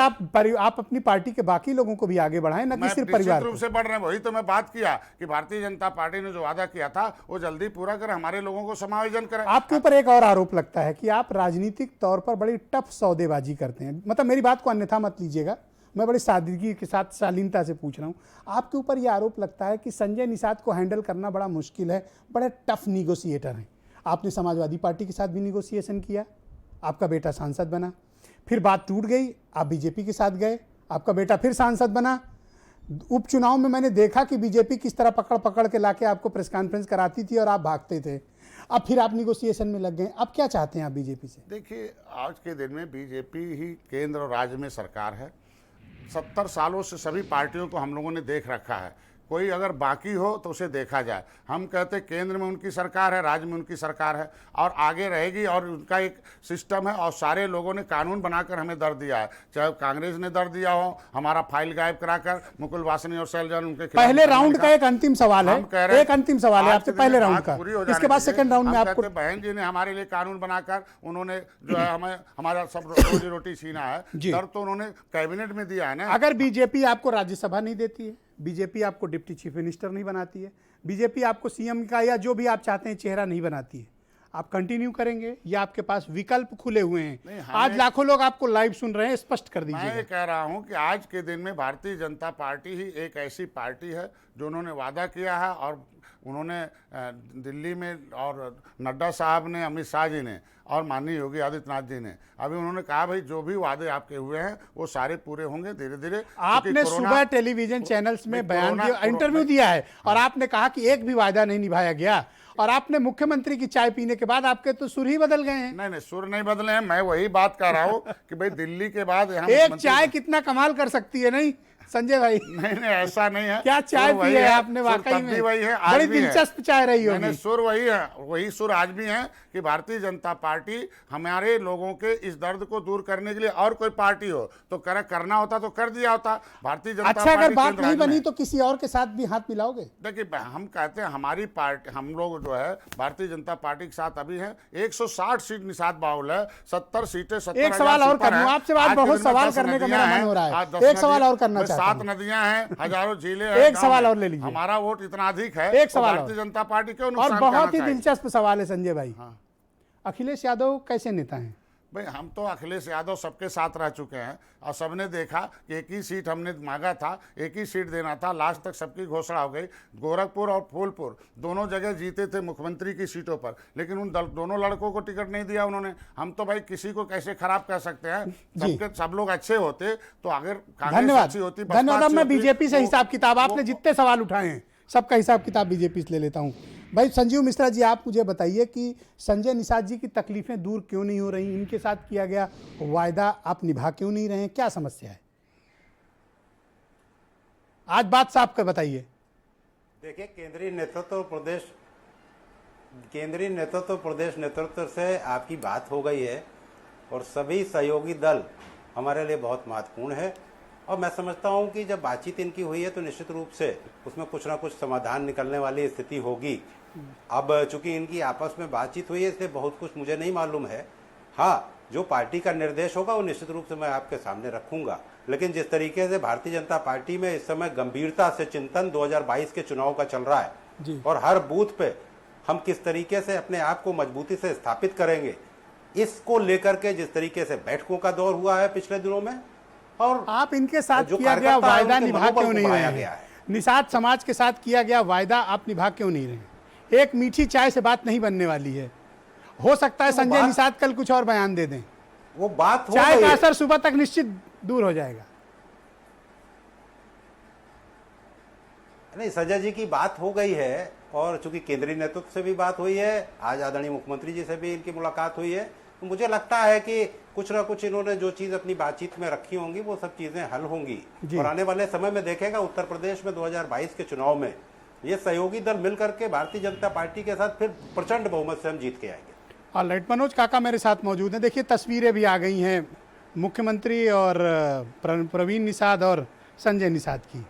आप अपनी पार्टी के बाकी लोगों को भी आगे बढ़ाएं, न कि सिर्फ परिवार रूप से बढ़ रहे हैं। वही तो मैं बात किया कि भारतीय जनता पार्टी ने जो वादा किया था वो जल्दी पूरा कर, हमारे लोगों को समायोजन करें। आपके ऊपर एक और आरोप लगता है कि आप राजनीतिक तौर पर बड़ी टफ सौदेबाजी करते हैं। मतलब मेरी बात को अन्यथा मत लीजिएगा, मैं बड़ी सादगी के साथ, शालीनता से पूछ रहा हूँ। आपके ऊपर यह आरोप लगता है कि संजय निषाद को हैंडल करना बड़ा मुश्किल है, बड़े टफ निगोशिएटर हैं। आपने समाजवादी पार्टी के साथ भी निगोशिएशन किया, आपका बेटा सांसद बना, फिर बात टूट गई, आप बीजेपी के साथ गए, आपका बेटा फिर सांसद बना। उपचुनाव में मैंने देखा कि बीजेपी किस तरह पकड़ पकड़ के लाके आपको प्रेस कॉन्फ्रेंस कराती थी और आप भागते थे। अब फिर आप निगोशिएशन में लग गए। अब क्या चाहते हैं आप बीजेपी से? देखिए, आज के दिन में बीजेपी ही केंद्र और राज्य में सरकार है। 70 सालों से सभी पार्टियों को हम लोगों ने देख रखा है। कोई अगर बाकी हो तो उसे देखा जाए। हम कहते केंद्र में उनकी सरकार है, राज्य में उनकी सरकार है और आगे रहेगी, और उनका एक सिस्टम है। और सारे लोगों ने कानून बनाकर हमें दर दिया है, चाहे कांग्रेस ने दर दिया हो, हमारा फाइल गायब कराकर मुकुल वासनी और शैलजा उनके खिलाफ। पहले राउंड का एक अंतिम सवाल है, एक अंतिम सवाल है आपसे, पहले राउंड का, इसके बाद सेकंड राउंड में आपको। बहन जी ने हमारे लिए कानून बनाकर उन्होंने जो है हमें हमारा सब रोजी रोटी छीना है, दर तो उन्होंने कैबिनेट में दिया है ना। अगर बीजेपी आपको राज्यसभा नहीं देती है बीजेपी आपको डिप्टी चीफ मिनिस्टर नहीं बनाती है, बीजेपी आपको सीएम का या जो भी आप चाहते हैं चेहरा नहीं बनाती है। आप कंटिन्यू करेंगे या आपके पास विकल्प खुले हुए हैं? आज लाखों लोग आपको लाइव सुन रहे हैं, स्पष्ट कर दीजिए। मैं ये कह रहा हूं कि आज के दिन में भारतीय जनता पार्टी ही एक ऐसी पार्टी है जो उन्होंने वादा किया है, और उन्होंने दिल्ली में और नड्डा साहब ने, अमित शाह जी ने और माननीय योगी आदित्यनाथ जी ने अभी उन्होंने कहा भाई जो भी वादे आपके हुए हैं वो सारे पूरे होंगे धीरे धीरे। आपने सुबह टेलीविजन चैनल्स में बयान दिया, इंटरव्यू दिया है, और आपने कहा कि एक भी वादा नहीं निभाया गया, और आपने मुख्यमंत्री की चाय पीने के बाद आपके तो सुर ही बदल गए हैं। नहीं, सुर नहीं बदले हैं, मैं वही बात कर रहा हूँ कि भाई दिल्ली के बाद यहाँ एक चाय कितना कमाल कर सकती है, नहीं संजय भाई? नहीं, ऐसा नहीं है। क्या चाय पी है आपने? वाकई में वही है, बड़ी दिलचस्प चाय रही होगी। सुर वही है, वही सुर आज भी है कि भारतीय जनता पार्टी हमारे लोगों के इस दर्द को दूर करने के लिए, और कोई पार्टी हो तो करना होता तो कर दिया होता। भारतीय जनता अच्छा, पार्टी अगर बात नहीं बनी तो किसी और के साथ भी हाथ मिलाओगे? देखिए, हम कहते हैं हमारी पार्टी, हम लोग जो है भारतीय जनता पार्टी के साथ अभी है। 160 सीट निषाद बाहुल है, 70 सीटें, 70 एक सवाल और करूं आपसे, बात बहुत सवाल करने का मेरा मन हो रहा है, एक सवाल और करना चाहता हूं। 7 नदियां हैं, हजारों झीलें हैं, एक सवाल और ले लीजिए। हमारा वोट इतना अधिक है, एक सवाल भारतीय जनता पार्टी क्यों और नुकसान बहुत ही करना चाहिए? दिलचस्प सवाल है संजय भाई। अखिलेश यादव कैसे नेता हैं? भाई हम तो अखिलेश यादव सबके साथ रह चुके हैं, और सबने देखा कि एक ही सीट हमने मांगा था, एक ही सीट देना था, लास्ट तक सबकी घोषणा हो गई। गोरखपुर और फूलपुर दोनों जगह जीते थे मुख्यमंत्री की सीटों पर, लेकिन उन दोनों लड़कों को टिकट नहीं दिया उन्होंने। हम तो भाई किसी को कैसे खराब कर सकते हैं? सब लोग अच्छे होते तो अगर कांग्रेस अच्छी होती, धन्यवाद। अब मैं बीजेपी से हिसाब किताब, आपने जितने सवाल उठाए हैं सबका हिसाब किताब बीजेपी से ले लेता हूं। भाई संजीव मिश्रा जी, आप मुझे बताइए कि संजय निषाद जी की तकलीफें दूर क्यों नहीं हो रही? इनके साथ किया गया वायदा आप निभा क्यों नहीं रहे हैं? क्या समस्या है? आज बात साफ कर बताइए। देखिए, केंद्रीय नेतृत्व प्रदेश नेतृत्व से आपकी बात हो गई है, और सभी सहयोगी दल हमारे लिए बहुत महत्वपूर्ण है, और मैं समझता हूं कि जब बातचीत इनकी हुई है तो निश्चित रूप से उसमें कुछ ना कुछ समाधान निकलने वाली स्थिति होगी। अब चूंकि इनकी आपस में बातचीत हुई है, इसलिए बहुत कुछ मुझे नहीं मालूम है। हाँ, जो पार्टी का निर्देश होगा वो निश्चित रूप से मैं आपके सामने रखूंगा, लेकिन जिस तरीके से भारतीय जनता पार्टी में इस समय गंभीरता से चिंतन 2022 के चुनाव का चल रहा है, और हर बूथ पे हम किस तरीके से अपने आप को मजबूती से स्थापित करेंगे, इसको लेकर के जिस तरीके से बैठकों का दौर हुआ है पिछले दिनों में, और आप इनके साथ किया गया वायदा निभा क्यों नहीं रहे हैं? निषाद समाज के साथ किया गया वायदा आप निभा क्यों नहीं रहे? एक मीठी चाय से बात नहीं बनने वाली है। हो सकता है संजय निषाद कल कुछ और बयान दे दें, वो बात चाय का असर सुबह तक निश्चित दूर हो जाएगा। नहीं, संजय जी की बात हो गई है, और चूंकि केंद्रीय नेतृत्व से भी बात हुई है, आज आदरणीय मुख्यमंत्री जी से भी इनकी मुलाकात हुई है, तो मुझे लगता है कि कुछ ना कुछ इन्होंने जो चीज अपनी बातचीत में रखी होंगी वो सब चीजें हल होंगी, और आने वाले समय में देखेगा उत्तर प्रदेश में 2022 के चुनाव में ये सहयोगी दल मिलकर के भारतीय जनता पार्टी के साथ फिर प्रचंड बहुमत से हम जीत के आएंगे। ऑलराइट, मनोज काका मेरे साथ मौजूद हैं। देखिए, तस्वीरें भी आ गई हैं मुख्यमंत्री और प्रवीण निषाद और संजय निषाद की।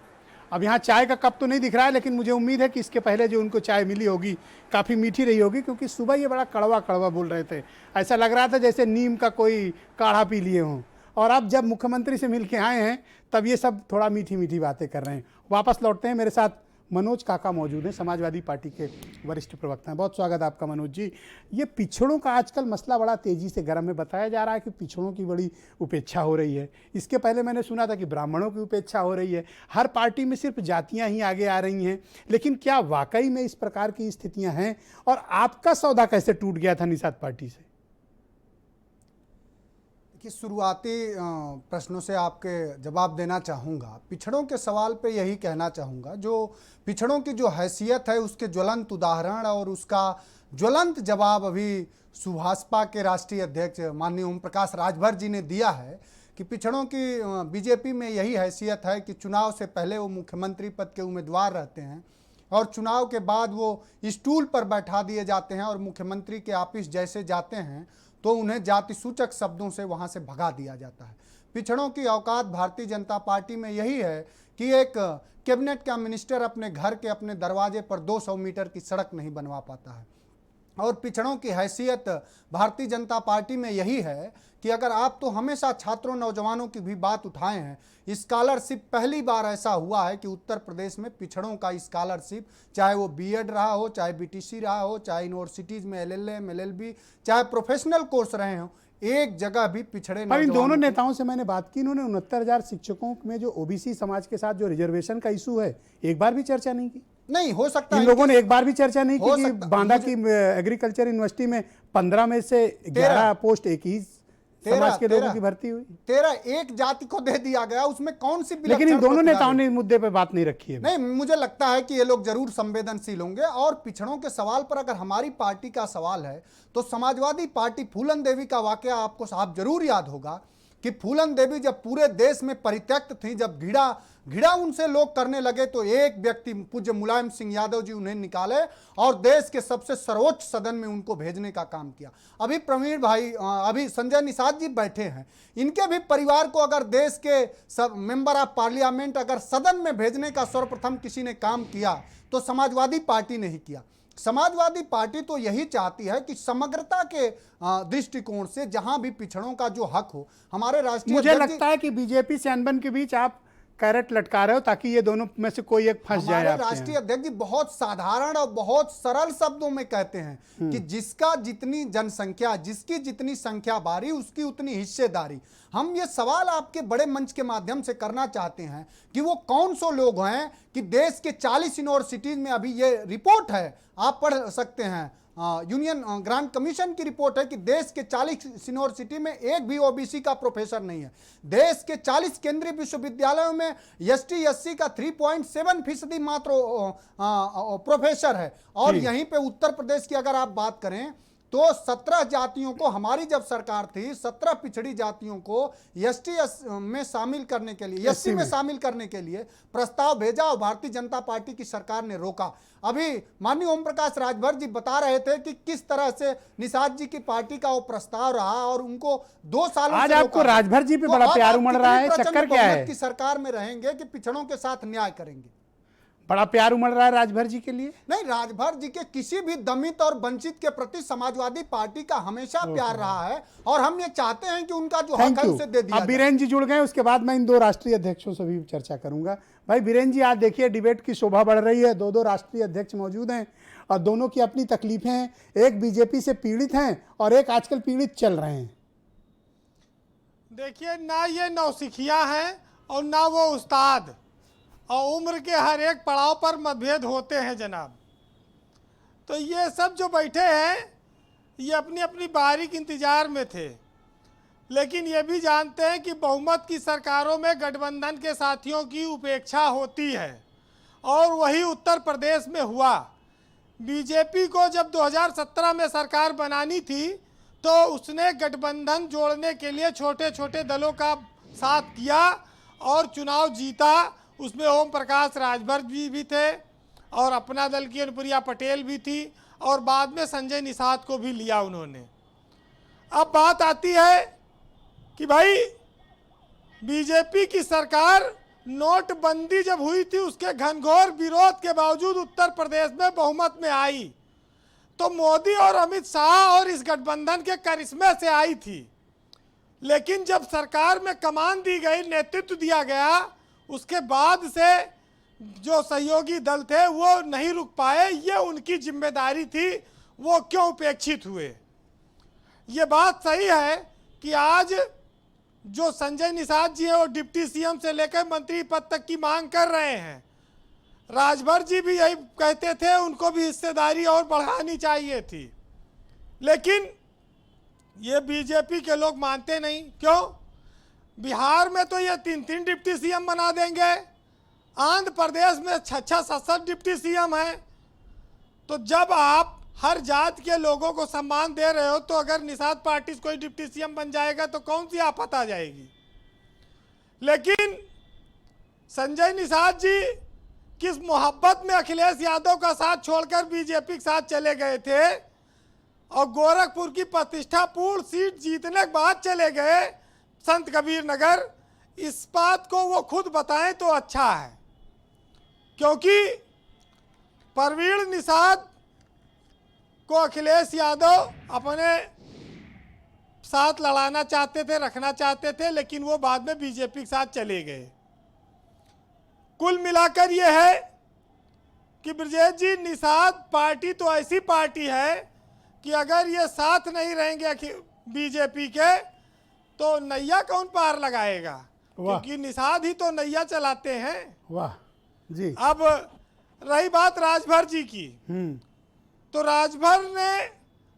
अब यहाँ चाय का कप तो नहीं दिख रहा है, लेकिन मुझे उम्मीद है कि इसके पहले जो उनको चाय मिली होगी काफ़ी मीठी रही होगी, क्योंकि सुबह ये बड़ा कड़वा कड़वा बोल रहे थे। ऐसा लग रहा था जैसे नीम का कोई काढ़ा पी लिए हों, और अब जब मुख्यमंत्री से मिल के आए हैं तब ये सब थोड़ा मीठी मीठी बातें कर रहे हैं। वापस लौटते हैं, मेरे साथ मनोज काका मौजूद हैं, समाजवादी पार्टी के वरिष्ठ प्रवक्ता हैं। बहुत स्वागत आपका मनोज जी। ये पिछड़ों का आजकल मसला बड़ा तेज़ी से गर्म में बताया जा रहा है कि पिछड़ों की बड़ी उपेक्षा हो रही है। इसके पहले मैंने सुना था कि ब्राह्मणों की उपेक्षा हो रही है। हर पार्टी में सिर्फ जातियां ही आगे आ रही हैं, लेकिन क्या वाकई में इस प्रकार की स्थितियां हैं? और आपका सौदा कैसे टूट गया था निषाद पार्टी से? कि शुरुआती प्रश्नों से आपके जवाब देना चाहूँगा। पिछड़ों के सवाल पे यही कहना चाहूँगा, जो पिछड़ों की जो हैसियत है उसके ज्वलंत उदाहरण और उसका ज्वलंत जवाब अभी सुभाषपा के राष्ट्रीय अध्यक्ष माननीय ओम प्रकाश राजभर जी ने दिया है कि पिछड़ों की बीजेपी में यही हैसियत है कि चुनाव से पहले वो मुख्यमंत्री पद के उम्मीदवार रहते हैं, और चुनाव के बाद वो स्टूल पर बैठा दिए जाते हैं, और मुख्यमंत्री के ऑफिस जैसे जाते हैं तो उन्हें जाति सूचक शब्दों से वहां से भगा दिया जाता है। पिछड़ों की औकात भारतीय जनता पार्टी में यही है कि एक कैबिनेट का मिनिस्टर अपने घर के अपने दरवाजे पर 200 मीटर की सड़क नहीं बनवा पाता है। और पिछड़ों की हैसियत भारतीय जनता पार्टी में यही है कि अगर आप तो हमेशा छात्रों नौजवानों की भी बात उठाए हैं, स्कॉलरशिप पहली बार ऐसा हुआ है कि उत्तर प्रदेश में पिछड़ों का स्कॉलरशिप, चाहे वो बीएड रहा हो, चाहे बीटीसी रहा हो, चाहे यूनिवर्सिटीज़ में एलएलएम, एलएलबी, चाहे प्रोफेशनल कोर्स रहे हों, एक जगह भी पिछड़े पर इन दोनों नौजवानों को- नेताओं से मैंने बात की, इन्होंने 69,000 शिक्षकों में जो ओबीसी समाज के साथ जो रिजर्वेशन का इशू है, एक बार भी चर्चा नहीं की। नहीं हो सकता इन है लोगों ने एक बार भी चर्चा नहीं हो की कि सकता- बांदा मुझे- की एग्रीकल्चर यूनिवर्सिटी में 15 में से 11 पोस्ट एक ही समाज के लोगों की भर्ती हुई। तेरा एक जाति को दे दिया गया, उसमें कौन सी लेकिन इन विलक्षण दोनों प्रतिभा नेताओं है? ने इस मुद्दे पर बात नहीं रखी है। नहीं, मुझे लगता है कि ये लोग जरूर संवेदनशील होंगे। और पिछड़ों के सवाल पर अगर हमारी पार्टी का सवाल है तो समाजवादी पार्टी, फूलन देवी का वाकया आपको साहब जरूर याद होगा कि फूलन देवी जब पूरे देश में परित्यक्त थी, जब घिड़ा उनसे लोग करने लगे, तो एक व्यक्ति पूज्य मुलायम सिंह यादव जी उन्हें निकाले और देश के सबसे सर्वोच्च सदन में उनको भेजने का काम किया। अभी प्रवीण भाई, अभी संजय निषाद जी बैठे हैं, इनके भी परिवार को अगर देश के सब मेंबर ऑफ पार्लियामेंट अगर सदन में भेजने का सर्वप्रथम किसी ने काम किया तो समाजवादी पार्टी ने ही किया। समाजवादी पार्टी तो यही चाहती है कि समग्रता के दृष्टिकोण से जहां भी पिछड़ों का जो हक हो, हमारे राष्ट्रीय मुझे अध्यक्ष जी- लगता है कि बीजेपी से अनबन के बीच आप कैरेट लटका रहे हो ताकि ये दोनों में से कोई एक फंस जाए हमारे आपके राष्ट्रीय यहाँ। अध्यक्ष जी बहुत साधारण और बहुत सरल शब्दों में कहते हैं कि जिसका जितनी जनसंख्या, जिसकी जितनी संख्या बारी, उसकी उतनी हिस्सेदारी। हम ये सवाल आपके बड़े मंच के माध्यम से करना चाहते हैं कि वो कौन सो लोग हैं कि देश के 40 यूनिवर्सिटीज में, अभी ये रिपोर्ट है, आप पढ़ सकते हैं, यूनियन ग्रांट कमीशन की रिपोर्ट है कि देश के 40 यूनिवर्सिटी में एक भी ओबीसी का प्रोफेसर नहीं है। देश के 40 केंद्रीय विश्वविद्यालयों में एसटी एससी का 3.7% मात्र प्रोफेसर है। और यहीं पे उत्तर प्रदेश की अगर आप बात करें तो 17 जातियों को, हमारी जब सरकार थी, 17 पिछड़ी जातियों को एसटी में शामिल करने के लिए, एससी में शामिल करने के लिए प्रस्ताव भेजा और भारतीय जनता पार्टी की सरकार ने रोका। अभी माननीय ओम प्रकाश राजभर जी बता रहे थे कि किस तरह से निषाद जी की पार्टी का वो प्रस्ताव रहा और उनको 2 सालों आज से आपको रोका। राजभर जी पे तो बड़ा अब प्यार आप उमड़ कितनी रहा है, प्रचंड चक्कर क्या है? बहुमत की सरकार में रहेंगे कि पिछड़ों के साथ न्याय करेंगे? बड़ा प्यार उमड़ रहा है राजभर जी के लिए। नहीं, राजभर जी के किसी भी दमित और वंचित के प्रति समाजवादी पार्टी का हमेशा प्यार रहा है और हम ये चाहते हैं कि उनका जो हक थैंक है यू। उसे दे दिया अब जाए। बीरेन जी जुड़ गए, उसके बाद मैं इन 2 राष्ट्रीय अध्यक्षों से भी चर्चा करूंगा। भाई बीरेन जी, आज देखिए डिबेट की शोभा बढ़ रही है, 2 राष्ट्रीय अध्यक्ष मौजूद हैं और दोनों की अपनी तकलीफें हैं। एक बीजेपी से पीड़ित हैं और एक आजकल पीड़ित चल रहे हैं। देखिए, ना ये नौसिखिया हैं और ना वो उस्ताद, और उम्र के हर एक पड़ाव पर मतभेद होते हैं जनाब। तो ये सब जो बैठे हैं ये अपनी अपनी बारी के इंतज़ार में थे, लेकिन ये भी जानते हैं कि बहुमत की सरकारों में गठबंधन के साथियों की उपेक्षा होती है और वही उत्तर प्रदेश में हुआ। बीजेपी को जब 2017 में सरकार बनानी थी तो उसने गठबंधन जोड़ने के लिए छोटे छोटे दलों का साथ किया और चुनाव जीता। उसमें ओम प्रकाश राजभर जी भी थे और अपना दल की अनुप्रिया पटेल भी थी और बाद में संजय निषाद को भी लिया उन्होंने। अब बात आती है कि भाई बीजेपी की सरकार नोटबंदी जब हुई थी उसके घनघोर विरोध के बावजूद उत्तर प्रदेश में बहुमत में आई, तो मोदी और अमित शाह और इस गठबंधन के करिश्मे से आई थी। लेकिन जब सरकार में कमान दी गई, नेतृत्व दिया गया, उसके बाद से जो सहयोगी दल थे वो नहीं रुक पाए। ये उनकी जिम्मेदारी थी, वो क्यों उपेक्षित हुए। ये बात सही है कि आज जो संजय निषाद जी हैं वो डिप्टी सीएम से लेकर मंत्री पद तक की मांग कर रहे हैं। राजभर जी भी यही कहते थे, उनको भी हिस्सेदारी और बढ़ानी चाहिए थी, लेकिन ये बीजेपी के लोग मानते नहीं। क्यों? बिहार में तो ये 3 डिप्टी सीएम बना देंगे, आंध्र प्रदेश में 6-7 डिप्टी सीएम हैं। तो जब आप हर जात के लोगों को सम्मान दे रहे हो, तो अगर निषाद पार्टी से कोई डिप्टी सीएम बन जाएगा तो कौन सी आफत आ जाएगी। लेकिन संजय निषाद जी किस मोहब्बत में अखिलेश यादव का साथ छोड़कर बीजेपी के साथ चले गए थे और गोरखपुर की प्रतिष्ठापूर्ण सीट जीतने के बाद चले गए संत कबीर नगर, इस बात को वो खुद बताएं तो अच्छा है। क्योंकि परवीन निषाद को अखिलेश यादव अपने साथ लड़ाना चाहते थे, रखना चाहते थे, लेकिन वो बाद में बीजेपी के साथ चले गए। कुल मिलाकर ये है कि ब्रजेश जी, निषाद पार्टी तो ऐसी पार्टी है कि अगर ये साथ नहीं रहेंगे बीजेपी के तो नैया कौन पार लगाएगा, क्योंकि निषाद ही तो नैया चलाते हैं। वाह जी। अब रही बात राजभर जी की, तो राजभर ने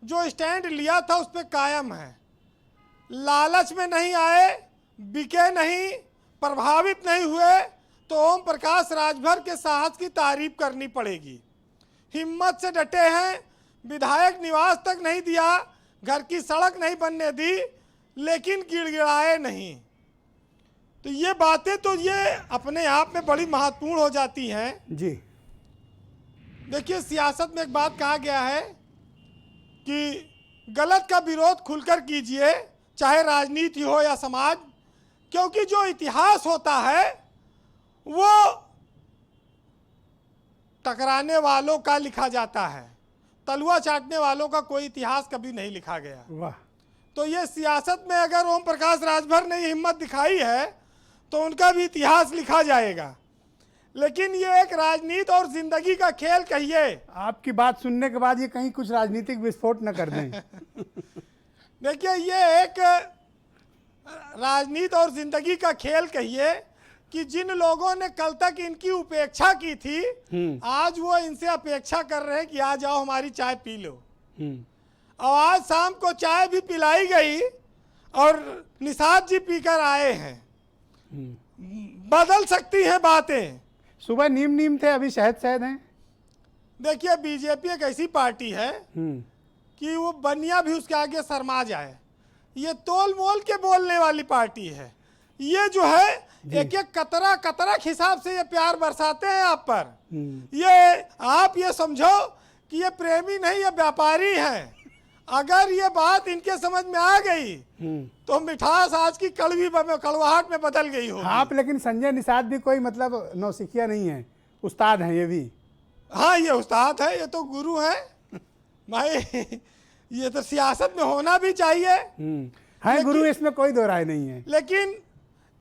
जो स्टैंड लिया था उस पर कायम है, लालच में नहीं आए, बिके नहीं, प्रभावित नहीं हुए, तो ओम प्रकाश राजभर के साहस की तारीफ करनी पड़ेगी। हिम्मत से डटे हैं, विधायक निवास तक नहीं दिया, घर की सड़क नहीं बनने दी, लेकिन गिड़गिड़ाए नहीं। तो ये बातें तो ये अपने आप में बड़ी महत्वपूर्ण हो जाती हैं जी। देखिए, सियासत में एक बात कहा गया है कि गलत का विरोध खुलकर कीजिए, चाहे राजनीति हो या समाज, क्योंकि जो इतिहास होता है वो टकराने वालों का लिखा जाता है, तलुआ चाटने वालों का कोई इतिहास कभी नहीं लिखा गया। वाह। तो ये सियासत में अगर ओम प्रकाश राजभर ने हिम्मत दिखाई है तो उनका भी इतिहास लिखा जाएगा, लेकिन ये एक राजनीति और जिंदगी का खेल कहिए। आपकी बात सुनने के बाद ये कहीं कुछ राजनीतिक विस्फोट न कर दें। देखिए, ये एक राजनीति और जिंदगी का खेल कहिए कि जिन लोगों ने कल तक इनकी उपेक्षा की थी, आज वो इनसे अपेक्षा कर रहे हैं कि आ जाओ हमारी चाय पी लो। और आज शाम को चाय भी पिलाई गई और निषाद जी पीकर आए हैं। बदल सकती हैं बातें। सुबह नीम थे, अभी शहद हैं। देखिए, बीजेपी एक ऐसी पार्टी है कि वो बनिया भी उसके आगे शर्मा जाए। ये तोल मोल के बोलने वाली पार्टी है। ये जो है एक एक कतरा कतरा के हिसाब से ये प्यार बरसाते हैं आप पर। ये आप ये समझो कि ये प्रेमी नहीं, ये व्यापारी हैं। अगर ये बात इनके समझ में आ गई तो मिठास आज की कड़वाहट में बदल गई हो। आप लेकिन संजय निषाद भी कोई मतलब नौसिखिया नहीं है, उस्ताद हैं ये भी। हाँ, ये उस्ताद है, ये तो गुरु है भाई। ये तो सियासत में होना भी चाहिए। है गुरु, इसमें कोई दो राय नहीं है। लेकिन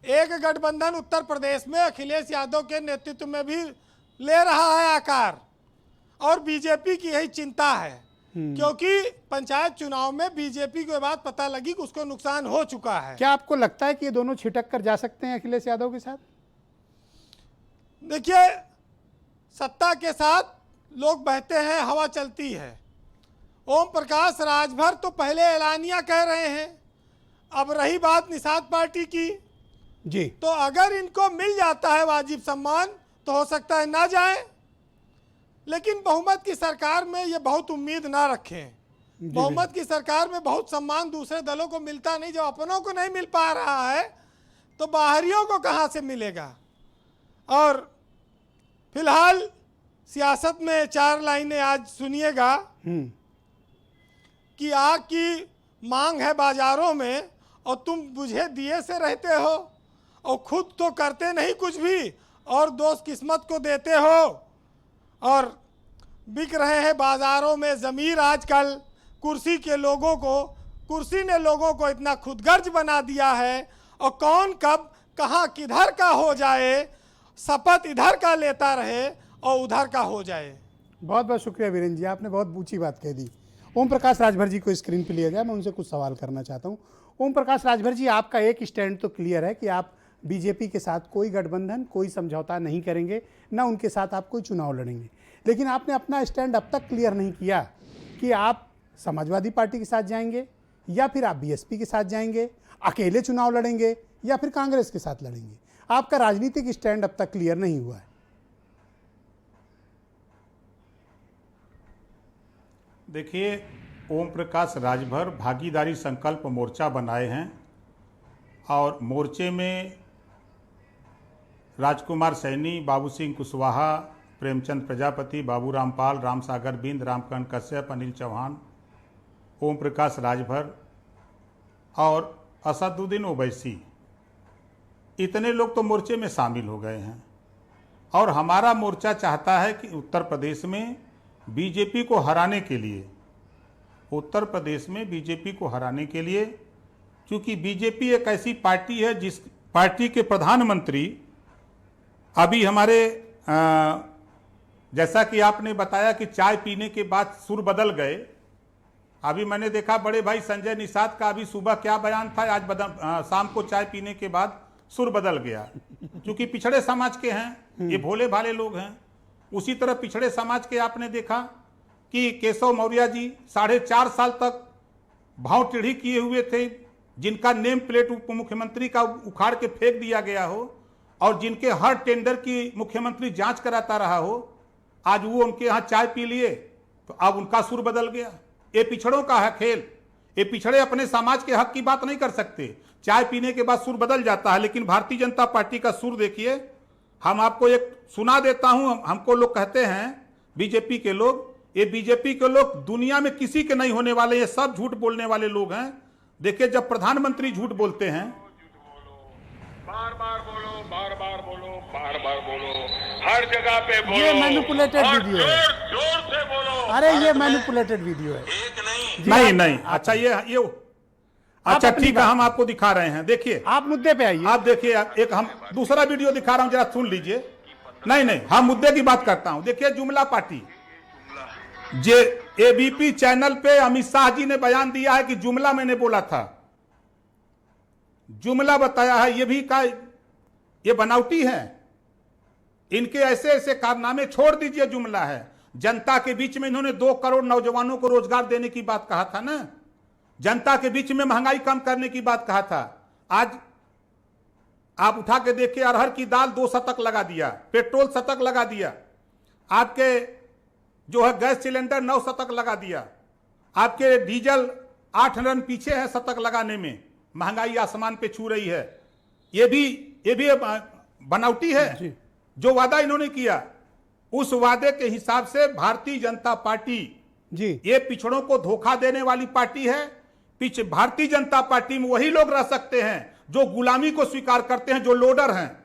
एक गठबंधन उत्तर प्रदेश में अखिलेश यादव के नेतृत्व में भी ले रहा है आकार, और बीजेपी की यही चिंता है, क्योंकि पंचायत चुनाव में बीजेपी को बात पता लगी कि उसको नुकसान हो चुका है। क्या आपको लगता है कि ये दोनों छिटक कर जा सकते हैं अखिलेश यादव के साथ? देखिए, सत्ता के साथ लोग बहते हैं, हवा चलती है। ओम प्रकाश राजभर तो पहले ऐलानिया कह रहे हैं। अब रही बात निषाद पार्टी की जी, तो अगर इनको मिल जाता है वाजिब सम्मान तो हो सकता है ना जाए, लेकिन बहुमत की सरकार में ये बहुत उम्मीद ना रखें। बहुमत की सरकार में बहुत सम्मान दूसरे दलों को मिलता नहीं। जब अपनों को नहीं मिल पा रहा है तो बाहरियों को कहाँ से मिलेगा। और फिलहाल सियासत में 4 लाइनें आज सुनिएगा कि आग की मांग है बाजारों में और तुम बुझे दिए से रहते हो, और खुद तो करते नहीं कुछ भी और दोस्त किस्मत को देते हो। और बिक रहे हैं बाजारों में ज़मीर आजकल कुर्सी के लोगों को। कुर्सी ने लोगों को इतना खुदगर्ज बना दिया है, और कौन कब कहाँ किधर का हो जाए, शपथ इधर का लेता रहे और उधर का हो जाए। बहुत बहुत शुक्रिया वीरेंद्र जी, आपने बहुत ऊंची बात कह दी। ओम प्रकाश राजभर जी को स्क्रीन पर लिया जाए, मैं उनसे कुछ सवाल करना चाहता हूँ। ओम प्रकाश राजभर जी, आपका एक स्टैंड तो क्लियर है कि आप बीजेपी के साथ कोई गठबंधन, कोई समझौता नहीं करेंगे, ना उनके साथ आप कोई चुनाव लड़ेंगे। लेकिन आपने अपना स्टैंड अब तक क्लियर नहीं किया कि आप समाजवादी पार्टी के साथ जाएंगे, या फिर आप बीएसपी के साथ जाएंगे, अकेले चुनाव लड़ेंगे, या फिर कांग्रेस के साथ लड़ेंगे। आपका राजनीतिक स्टैंड अब तक क्लियर नहीं हुआ है। देखिए, ओम प्रकाश राजभर भागीदारी संकल्प मोर्चा बनाए हैं, और मोर्चे में राजकुमार सैनी, बाबू सिंह कुशवाहा, प्रेमचंद प्रजापति, बाबू रामपाल, रामसागर बिंद, रामकरण कश्यप, अनिल चौहान, ओम प्रकाश राजभर और असदुद्दीन ओवैसी, इतने लोग तो मोर्चे में शामिल हो गए हैं। और हमारा मोर्चा चाहता है कि उत्तर प्रदेश में बीजेपी को हराने के लिए उत्तर प्रदेश में बीजेपी को हराने के लिए, क्योंकि बीजेपी एक ऐसी पार्टी है जिस पार्टी के प्रधानमंत्री अभी हमारे जैसा कि आपने बताया कि चाय पीने के बाद सुर बदल गए। अभी मैंने देखा बड़े भाई संजय निषाद का अभी सुबह क्या बयान था, आज शाम को चाय पीने के बाद सुर बदल गया, क्योंकि पिछड़े समाज के हैं, ये भोले भाले लोग हैं। उसी तरह पिछड़े समाज के आपने देखा कि केशव मौर्य जी 4.5 साल तक भाव टेढ़ी किए हुए थे, जिनका नेम प्लेट उप मुख्यमंत्री का उखाड़ के फेंक दिया गया हो और जिनके हर टेंडर की मुख्यमंत्री जांच कराता रहा हो, आज वो उनके यहाँ चाय पी लिए तो अब उनका सुर बदल गया। ये पिछड़ों का है खेल। ये पिछड़े अपने समाज के हक की बात नहीं कर सकते, चाय पीने के बाद सुर बदल जाता है। लेकिन भारतीय जनता पार्टी का सुर देखिए, हम आपको एक सुना देता हूं। हमको लोग कहते हैं बीजेपी के लोग, ये बीजेपी के लोग दुनिया में किसी के नहीं होने वाले, ये सब झूठ बोलने वाले लोग हैं। देखिए जब प्रधानमंत्री झूठ बोलते हैं, बार बार बोलो, बार बार बोलो, बार बार बोलो, हर जगह पे बोलो, ये मैनिपुलेटेड वीडियो है। जोर से बोलो। अरे ये मैनिपुलेटेड वीडियो है। एक नहीं। अच्छा ये अच्छा ठीक है, हम आपको दिखा रहे हैं। देखिए आप मुद्दे पे आइए। आप देखिए, एक हम दूसरा वीडियो दिखा रहा हूं, जरा सुन लीजिए। नहीं हम मुद्दे की बात करता हूं। देखिए जुमला पार्टी, जे एबीपी चैनल पे अमित शाह जी ने बयान दिया है कि जुमला मैंने बोला था, जुमला बताया है। ये भी का ये बनावटी है, इनके ऐसे ऐसे कारनामे छोड़ दीजिए। जुमला है, जनता के बीच में इन्होंने 2 करोड़ नौजवानों को रोजगार देने की बात कहा था ना, जनता के बीच में महंगाई कम करने की बात कहा था। आज आप उठा के देखिए, अरहर की दाल 2 शतक लगा दिया, पेट्रोल शतक लगा दिया, आपके जो है गैस सिलेंडर 9 शतक लगा दिया, आपके डीजल 8 रन पीछे है शतक लगाने में। महंगाई आसमान पे छू रही है। ये भी बनावटी है। जो वादा इन्होंने किया उस वादे के हिसाब से भारतीय जनता पार्टी जी ये पिछड़ों को धोखा देने वाली पार्टी है। भारतीय जनता पार्टी में वही लोग रह सकते हैं जो गुलामी को स्वीकार करते हैं, जो लोडर हैं,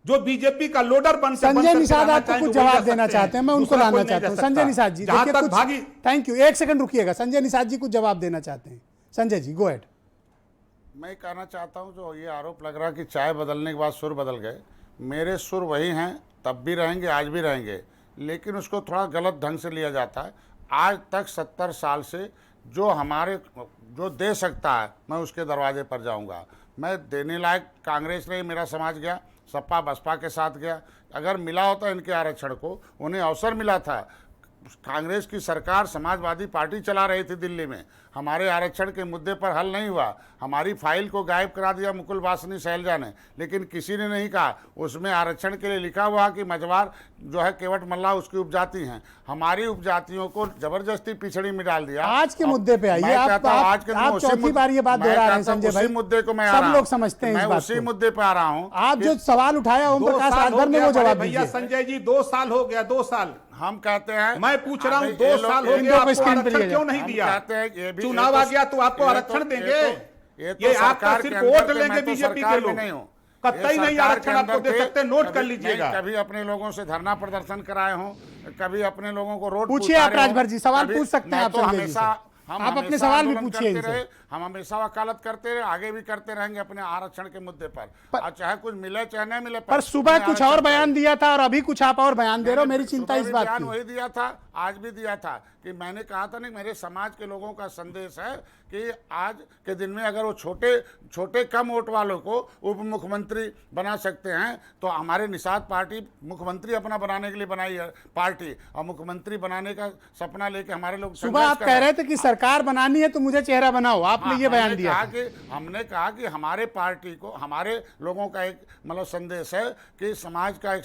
जो बीजेपी का लोडर बन सकते हैं। संजय निषाद आपको कुछ जवाब देना चाहते हैं, मैं उनको लाना चाहता हूं। संजय निषाद जी देखिए कुछ, थैंक यू, 1 सेकंड रुकिएगा। संजय निषाद जी कुछ जवाब देना चाहते हैं। Sanjay ji go ahead. मैं कहना चाहता हूं, जो ये आरोप लग रहा कि चाय बदलने के बाद सुर बदल गए, मेरे सुर वही हैं, तब भी रहेंगे, आज भी रहेंगे, लेकिन उसको थोड़ा गलत ढंग से लिया जाता है। आज तक 70 साल से जो दे सकता है मैं उसके दरवाजे पर जाऊंगा। मैं देने लायक कांग्रेस ने मेरा समाज गया, सपा बसपा के साथ गया। अगर मिला होता इनके आरक्षण को, उन्हें अवसर मिला था। कांग्रेस की सरकार समाजवादी पार्टी चला रही थी दिल्ली में, हमारे आरक्षण के मुद्दे पर हल नहीं हुआ। हमारी फाइल को गायब करा दिया मुकुल वासनी सैलजा ने, लेकिन किसी ने नहीं कहा। उसमें आरक्षण के लिए लिखा हुआ कि मझवार जो है केवट मल्ला उसकी उपजाति हैं। हमारी उपजातियों को जबरदस्ती पिछड़ी में डाल दिया। आज के मुद्दे पे आइए। आप चौथी बार ये बात दोहरा रहे हैं संजय भाई। मुद्दे को मैं सब लोग समझते हैं, मैं उसी मुद्दे पे आ रहा हूँ। आप जो सवाल उठाया ओम प्रकाश राजभर में वो जवाब भैया। संजय जी 2 साल हो गया, 2 साल हम कहते हैं, मैं पूछ रहा हूँ 2 साल हो गया, आपको आरक्षण क्यों नहीं दिया? चुनाव आ गया तो आपको आरक्षण देंगे? ये आपका सिर्फ वोट लेंगे बीजेपी के लोग, कतई नहीं आरक्षण आपको दे सकते। नोट कर लीजिएगा। कभी अपने लोगों से धरना प्रदर्शन कराए हों, कभी अपने लोगों को रोड पूछिए। आप राजभर जी सवाल पूछ सकते हैं। तो हमेशा आप अपने सवाल भी पूछिए। हम हमेशा वकालत करते रहे, आगे भी करते रहेंगे अपने आरक्षण के मुद्दे पर। और चाहे कुछ मिले चाहे नहीं मिले, पर सुबह कुछ और बयान दिया था और अभी कुछ आप और बयान दे रहे हो। मेरी चिंता इस बात की। वही दिया था, आज भी दिया था कि मैंने कहा था नहीं, मेरे समाज के लोगों का संदेश है कि आज के दिन में अगर वो छोटे कम वोट वालों को उप मुख्यमंत्री बना सकते हैं, तो हमारे निषाद पार्टी मुख्यमंत्री अपना बनाने के लिए बनाई है पार्टी, और मुख्यमंत्री बनाने का सपना लेके हमारे लोग सुबह आप कह रहे थे कि सरकार बनानी है तो मुझे चेहरा बनाओ, आपने ये बयान दिया। हमने कहा कि हमारे पार्टी को, हमारे लोगों का एक मतलब संदेश है कि समाज का एक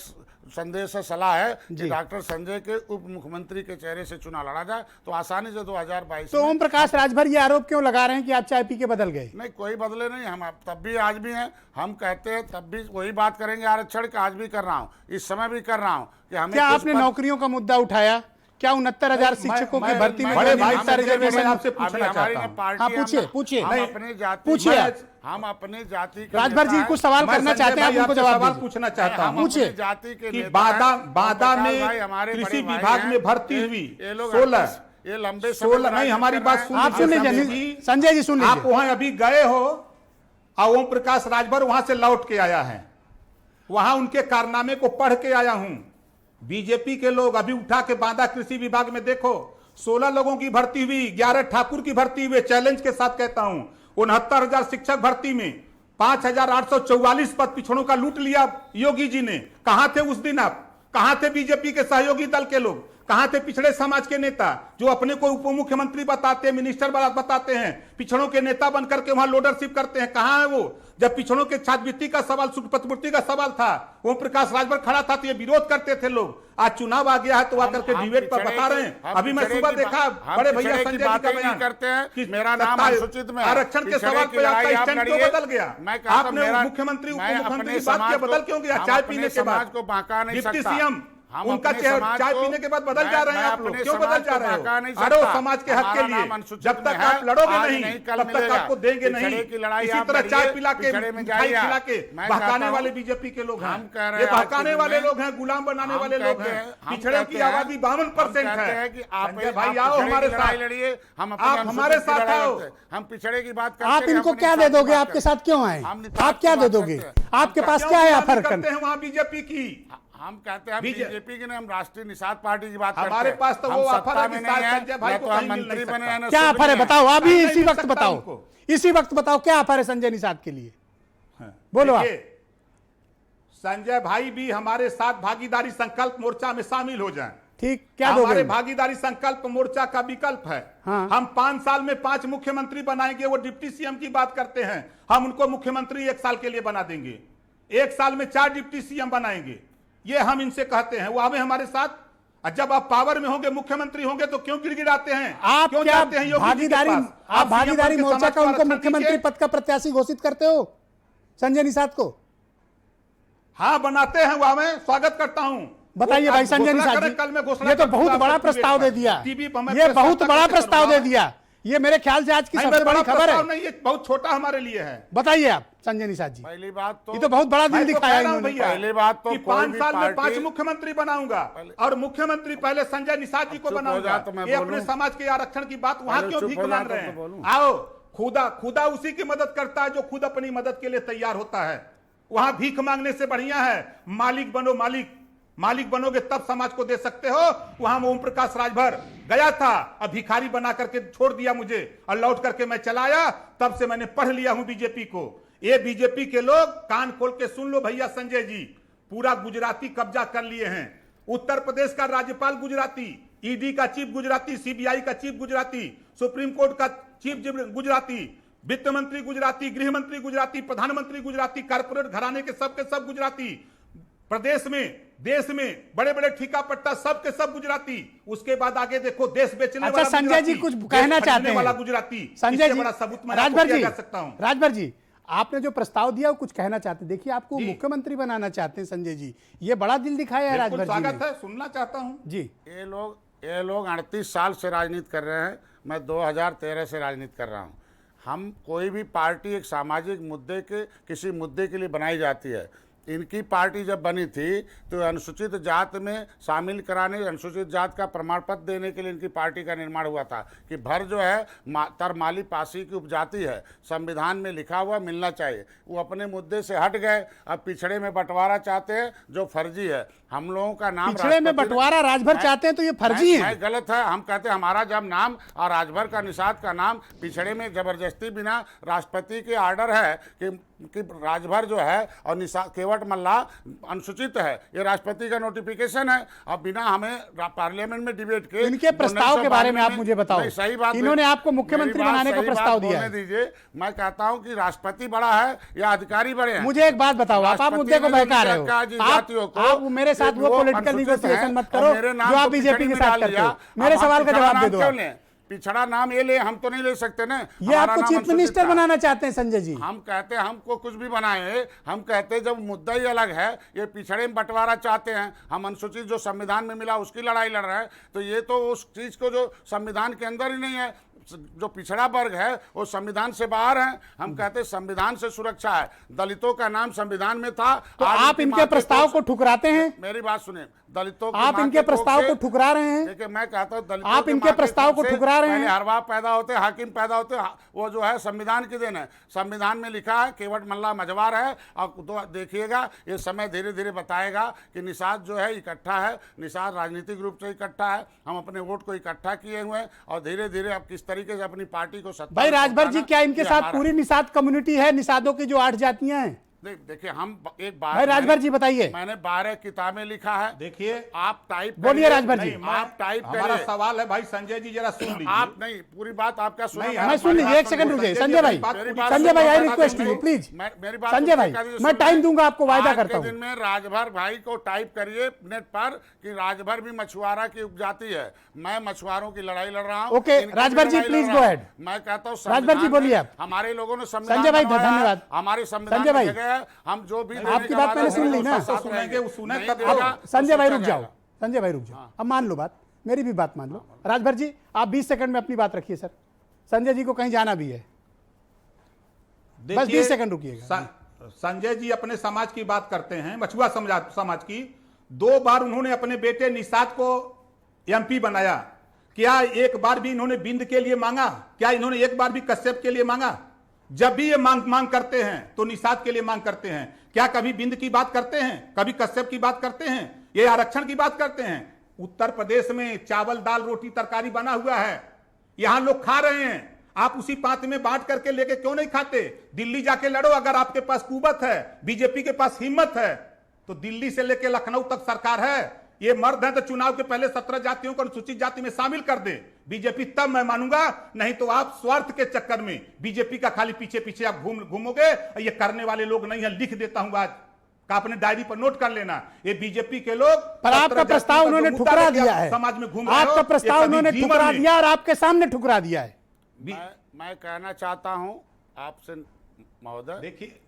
संदेश है, सलाह है कि डॉक्टर संजय के उप मुख्यमंत्री के चेहरे से चुनाव लड़ा जाए तो आसानी से 2022। तो ओम प्रकाश राजभर ये आरोप क्यों लगा रहे हैं कि आप चाय पी के बदल गए? नहीं, कोई बदले नहीं, हम तब भी आज भी हैं। हम कहते हैं तब भी वही बात करेंगे आरक्षण का, आज भी कर रहा हूँ, इस समय भी कर रहा हूँ कि हमें। क्या आपने नौकरियों का मुद्दा उठाया? क्या 69,000 शिक्षकों की भर्ती में रिजर्वेशन आपसे पूछना चाहता हूं। पूछिए। हम अपने जाति के राजभर जी कुछ सवाल करना चाहते हैं, आप उनको जवाब पूछना चाहता हूं। पूछिए। जाति के बादा में कृषि विभाग में भर्ती हुई 16 ये लंबे समय 16 से नहीं, हमारी बात सुन आप सुन लीजिए लीजिए संजय जी, सुन आप लीजिए। वहां अभी गए हो और ओम प्रकाश राजभर वहां से लौट के आया है, वहां उनके कारनामे को पढ़ के आया हूं। बीजेपी के लोग अभी उठा के बांदा कृषि विभाग में देखो, 16 लोगों की भर्ती हुई, 11 ठाकुर की भर्ती हुई। चैलेंज के साथ कहता हूं 69,000 शिक्षक भर्ती में 5,844 पद पिछड़ों का लूट लिया योगी जी ने। कहां थे उस दिन आप? कहां थे बीजेपी के सहयोगी दल के लोग? कहां थे पिछड़े समाज के नेता जो अपने को उप मुख्यमंत्री बताते हैं, मिनिस्टर बताते हैं, पिछड़ों के नेता बन करके वहां लीडरशिप करते हैं? कहां है वो? जब पिछड़ों के छात्रवृत्ति का सवाल, सुप्रतिपूर्ति का सवाल था, ओम प्रकाश राजभर खड़ा था तो ये विरोध करते थे लोग। आज चुनाव आ गया है तो आकर के डिबेट पर बता रहे हैं। अभी मैं सुबह देखा बड़े भैया संजय जी का बयान करते हैं कि मेरा नाम अनुसूचित में आरक्षण के सवाल पे आपका स्टैंड क्यों बदल गया? आपने मुख्यमंत्री उप मुख्यमंत्री की बात क्या बदल क्यों गया? चाय पीने के बाद को बहका नहीं डिप्टी सकता। सीएम हम उनका अपने चेहरा समाज चाय को- पीने के बाद बदल जा रहे हैं आप लोग, अपने क्यों समाज बदल जा को रहे बहका नहीं हो? अरे सकता। समाज के हक के हमारा लिए नाम अनुसूचित जब तक में आप है, लड़ोगे आज नहीं कल तब तक मिलेगा। आपको देंगे नहीं। पिछड़े की लड़ाई इसी आप तरह चाय लड़िए, पिला के, पिछड़े में मिठाई जाइए। खिला के मैं बहकाने कहता हूं, वाले बीजेपी के लोग हैं। हम कह रहे ये हैं आज बहकाने के वाले दिन में लोग हैं, गुलाम बनाने हम वाले लोग कहते हैं। हैं- हम पिछड़े कहते की हैं- आबादी 52% हम कहते है। हैं कि आप संजय भाई आओ पिछड़े हमारे की लड़ाई साथ, लड़िए, हम अपने आप अनुसूचित हमारे की साथ लड़ाई आओ। लड़ते हैं। हम पिछड़े की बात करते आप हैं, इनको हम क्या निषाद दे की दोगे? बात आपके करते हैं। साथ क्यों आए? हम निषाद आप क्या की दे बात दोगे? करते हैं। आपके हम पास कहते क्या है क्यों ऑफर करते करने? हैं वहां बीजेपी की? हम कहते हैं बीजे- बीजेपी की नहीं, हम राष्ट्रीय निषाद पार्टी की बात करते हैं। हमारे पास तो हम वो ऑफर सत्ता है में कि नहीं है, संजय भाई ना को तो हम कहीं मिल मंत्री नहीं बने सकता। हैं, ना क्या सुप्रीम ऑफर है है। बताओ? अभी नहीं इसी मिल वक्त सकता बताओ, उनको। इसी वक्त बताओ क्या ऑफर है संजय निषाद के लिए? बोलो आप। देखिए, संजय भाई भी हमारे साथ भागीदारी संकल्प मोर्चा में शामिल हो जाएं। ठीक, क्या हमारे दोगे? भागीदारी संकल्प मोर्चा का विकल्प है। हाँ। हम 5 साल में 5 मुख्यमंत्री बनाएंगे। वो डिप्टी सीएम की बात करते हैं, हम उनको मुख्यमंत्री 1 साल के लिए बना देंगे। 1 साल में 4 डिप्टी सीएम बनाएंगे, ये हम इनसे कहते हैं। वो हमें हमारे साथ, जब आप पावर में होंगे, मुख्यमंत्री होंगे तो क्यों गिड़गिड़ाते हैं? आप क्यों क्या जाते हैं योगी जी के भागीदारी, पास? आप भागीदारी सीएम बनके मोर्चा समाज का को उनको आरक्षण मुख्यमंत्री दीजिए। पद का प्रत्याशी घोषित करते हो संजय निषाद को? हाँ बनाते हैं, वो हमें स्वागत करता हूँ। बताइए भाई संजय निषाद कल मैं जी, घोषणा ये तो करूंगा बहुत आपको बड़ा टीवी प्रस्ताव पर। दे दिया, टीवी पर मैं ये प्रेस बहुत वार्ता बड़ा करके प्रस्ताव दे करूंगा। दिया। ये मेरे ख्याल से आज की नहीं, सबसे बड़ी खबर प्रस्ताव है। नहीं, ये बहुत छोटा हमारे लिए है। बताइए आप संजय निषाद जी, पहली बात तो ये तो बहुत बड़ा मैं दिल तो दिखाया कह रहा हूं इन्होंने। भैया, पहली बात तो कि कोई 5 भी साल में पार्टी- 5 मुख्यमंत्री बनाऊंगा और मुख्यमंत्री पहले संजय निषाद जी को चुप हो बनाऊंगा। जा तो मैं ये अपने बोलूं। समाज के आरक्षण की बात वहां पहले क्यों चुप भीख हो जा मांग तो रहे हैं? बोलूं। आओ, खुदा उसी की मदद करता है जो खुद अपनी मदद के लिए तैयार होता है। वहां भीख मांगने से बढ़िया है मालिक बनो। मालिक बनोगे तब समाज को दे सकते हो। वहां ओम प्रकाश राजभर गया था, अब भिखारी बना करके छोड़ दिया मुझे और लौट करके मैं चलाया। तब से मैंने पढ़ लिया हूं बीजेपी को। ये बीजेपी के लोग कान खोल के सुन लो भैया संजय जी, पूरा गुजराती कब्जा कर लिए हैं। उत्तर प्रदेश का राज्यपाल गुजराती, ईडी का चीफ गुजराती, सीबीआई का चीफ गुजराती, सुप्रीम कोर्ट का चीफ गुजराती, वित्त मंत्री गुजराती, गृह मंत्री गुजराती, प्रधानमंत्री गुजराती, कारपोरेट घराने के सब गुजराती। प्रदेश में, देश में बड़े बड़े ठिका पट्टा सब के सब गुजराती। उसके बाद आगे देखो, देश बेचने अच्छा वाला संजय गुजराती, जी कुछ देश कहना खरीदने चाहते वाला हैं गुजराती। संजय इससे जी, बड़ा सबूत मैं आपको राजभर दिया जी, जा सकता हूं। राजभर जी, आपने जो प्रस्ताव दिया वो कुछ कहना चाहते हैं। देखिए आपको जी। मुख्यमंत्री बनाना चाहते हैं संजय जी, ये बड़ा दिल दिखाया है बिल्कुल राजभर जी स्वागत ने। है, सुनना चाहता हूं जी, ये लोग 38 साल से राजनीति कर रहे हैं। मैं 2013 से राजनीति कर रहा हूँ। हम कोई भी पार्टी एक सामाजिक मुद्दे के, किसी मुद्दे के लिए बनाई जाती है। इनकी पार्टी जब बनी थी तो अनुसूचित जात में शामिल कराने, अनुसूचित जात का प्रमाण पत्र देने के लिए इनकी पार्टी का निर्माण हुआ था कि भर जो है तरमाली पासी की उपजाति है, संविधान में लिखा हुआ मिलना चाहिए। वो अपने मुद्दे से हट गए, अब पिछड़े में बंटवारा चाहते हैं जो फर्जी है। हम लोगों का नाम पिछड़े में राष्ट्रपति ने- बंटवारा राजभर चाहते हैं तो ये फर्जी है। नहीं, गलत है। हम कहते हैं हमारा जब नाम और राजभर का निषाद का नाम पिछड़े में जबरदस्ती बिना राष्ट्रपति के ऑर्डर है कि राजभर जो है और निषाद केवट मल्ला अनुसूचित है, ये राष्ट्रपति का नोटिफिकेशन है। अब बिना हमें पार्लियामेंट में डिबेट के इनके प्रस्ताव के बारे में आप मुझे बताओ। नहीं, सही बात, इन्होंने आपको मुख्यमंत्री मेरी बात, बनाने का सही प्रस्ताव बात दिया बोलने है। दीजिए। मैं कहता हूं कि राष्ट्रपति बड़ा है या अधिकारी बड़े हैं। मुझे एक बात बताओ, आप राष्ट्रपति मुद्दे को ने जो बहका रहे रखा है जिन हो। जातियों को, आप मेरे साथ कि वो पॉलिटिकल अनुसूचित निगोशिएशन हैं मत और करो मेरे नाम जो आप को बीजेपी पिछड़ी के में साथ डाल करते दिया। हो। मेरे अब सवाल हम का पिछड़ा जवाब दे नाम दो क्यों आप। लें? पिछड़ा नाम ये ले, हम तो नहीं ले सकते ना। ये हमारा आपको नाम चीफ अनुसूचित मिनिस्टर था। बनाना चाहते हैं संजय जी। हम कहते हैं हमको कुछ भी बनाए, हम कहते हैं जब मुद्दा ही अलग है, ये पिछड़े में बंटवारा चाहते हैं, हम अनुसूचित जो संविधान में मिला उसकी लड़ाई लड़ रहे हैं। तो ये तो उस चीज को जो संविधान के अंदर ही नहीं है, जो पिछड़ा वर्ग है वो संविधान से बाहर है। हम कहते हैं संविधान से सुरक्षा है। दलितों का नाम संविधान में था। तो आज आप उनकी इनके माथे प्रस्ताव को ठुकराते हैं। मेरी बात सुनिए, दलितों की आप मां इनके के कोख प्रस्ताव से- को ठुकरा रहे हैं। देखिए मैं कहता हूँ दलितों आप की इनके मां के प्रस्ताव कोख को से ठुकरा रहे पहले हैं। हरवाह पैदा होते, हाकिम पैदा होते, वो जो है संविधान की देन है। संविधान में लिखा है केवट मल्ला मझवार है। और तो देखिएगा ये समय धीरे धीरे बताएगा कि निषाद जो है इकट्ठा है, निषाद राजनीतिक रूप से इकट्ठा है। हम अपने वोट को इकट्ठा किए हुए हैं और धीरे धीरे अब किस तरीके से अपनी पार्टी को सत्ता भाई में राजभर जी, पहुंचाना, क्या इनके ये साथ हमारा- पूरी निषाद कम्युनिटी है, निषादों की जो 8 जातियां हैं? देखिए हम एक बार भाई राजभर जी बताइए। मैंने 12 किताबें लिखा है। देखिए आप टाइप बोलिए करिए। राजभर जी। नहीं, आप टाइप हमारा करिए। सवाल है भाई संजय जी जरा सुन लीजिए। आप नहीं पूरी बात आपका सुना। नहीं, मैं सुन लीजिए, एक सेकंड रुकिए संजय भाई। संजय भाई आई रिक्वेस्ट यू प्लीज। मेरी बात संजय भाई मैं टाइम दूंगा आपको, वायदा आज करता के दिन हूँ। में राजभर भाई को टाइप करिए नेट पर कि राजभर भी मछुआरा की उपजाति है। मैं मछुआरों की लड़ाई लड़ रहा हूँ। ओके, इनकी भी राजभर जी, लड़ाई प्लीज लड़ गो रहा हूं। अहेड। मैं कहता हूँ राजभर जी, संविधान बोलिए में आप। हमारे लोगों ने संविधान संजय भाई, बनवाया है। धन्यवाद। हमारे संविधान संजय भाई, की जगह है, हम जो भी देने आपकी का बात वादा मैंने सुन करेंगे, ली ना। उसके साथ सुनेंगे, रहेंगे। वो सुने नहीं तब देगा, अब संजय भाई तो रुक सोचा जाओ, जाएगा। संजय भाई रुक जाओ, अब मान लो बात, मेरी भी बात मान लो। राजभर जी आप 20 सेकंड में अपनी बात रखिए सर, संजय जी को कहीं जाना भी है। बस देखिए, 20 सेकंड रुकिएगा। संजय जी अपने समाज की बात करते हैं, मछुआ समाज की। 2 बार उन्होंने अपने बेटे निषाद को एमपी बनाया। क्या एक बार भी इन्होंने बिंद के लिए मांगा? क्या इन्होंने एक बार भी कश्यप के लिए मांगा? जब भी ये मांग करते हैं तो निषाद के लिए मांग करते हैं। क्या कभी बिंद की बात करते हैं? कभी कश्यप की बात करते हैं? ये आरक्षण की बात करते हैं? उत्तर प्रदेश में चावल दाल रोटी तरकारी बना हुआ है, यहां लोग खा रहे हैं। आप उसी पांत में बांट करके लेके क्यों नहीं खाते? दिल्ली जाके लड़ो। अगर आपके पास कुवत है, बीजेपी के पास हिम्मत है, तो दिल्ली से लेके लखनऊ तक सरकार है। ये मर्द है तो चुनाव के पहले 17 जातियों को अनुसूचित जाति में शामिल कर दे बीजेपी, तब मैं मानूंगा। नहीं तो आप स्वार्थ के चक्कर में बीजेपी का खाली पीछे पीछे आप घूमोगे। ये करने वाले लोग नहीं है। लिख देता हूं आज का, अपने डायरी पर नोट कर लेना। ये बीजेपी के लोग, पर आपका प्रस्ताव उन्होंने ठुकरा दिया है। समाज में घूम रहे हो, आपका ये प्रस्ताव कभी उन्होंने जीवन ठुकरा में- दिया और आपके सामने ठुकरा दिया है। मैं कहना चाहता हूं आपसे महोदय,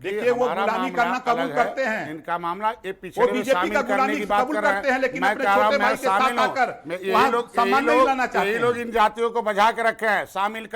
देखिए वो गुलामी करना कबूल करते हैं। इनका मामला ये वो पिछड़े में बीजेपी शामिल का करने गुलामी की बात कबूल कर रहे करते हैं, लेकिन मैं अपने कह रहा हूं छोटे मैं भाई के साथ शामिल हूं। आकर यही वहां लोग सम्मान नहीं लाना चाहते यही हैं। लोग इन जातियों को बजा के रखे हैं। शामिल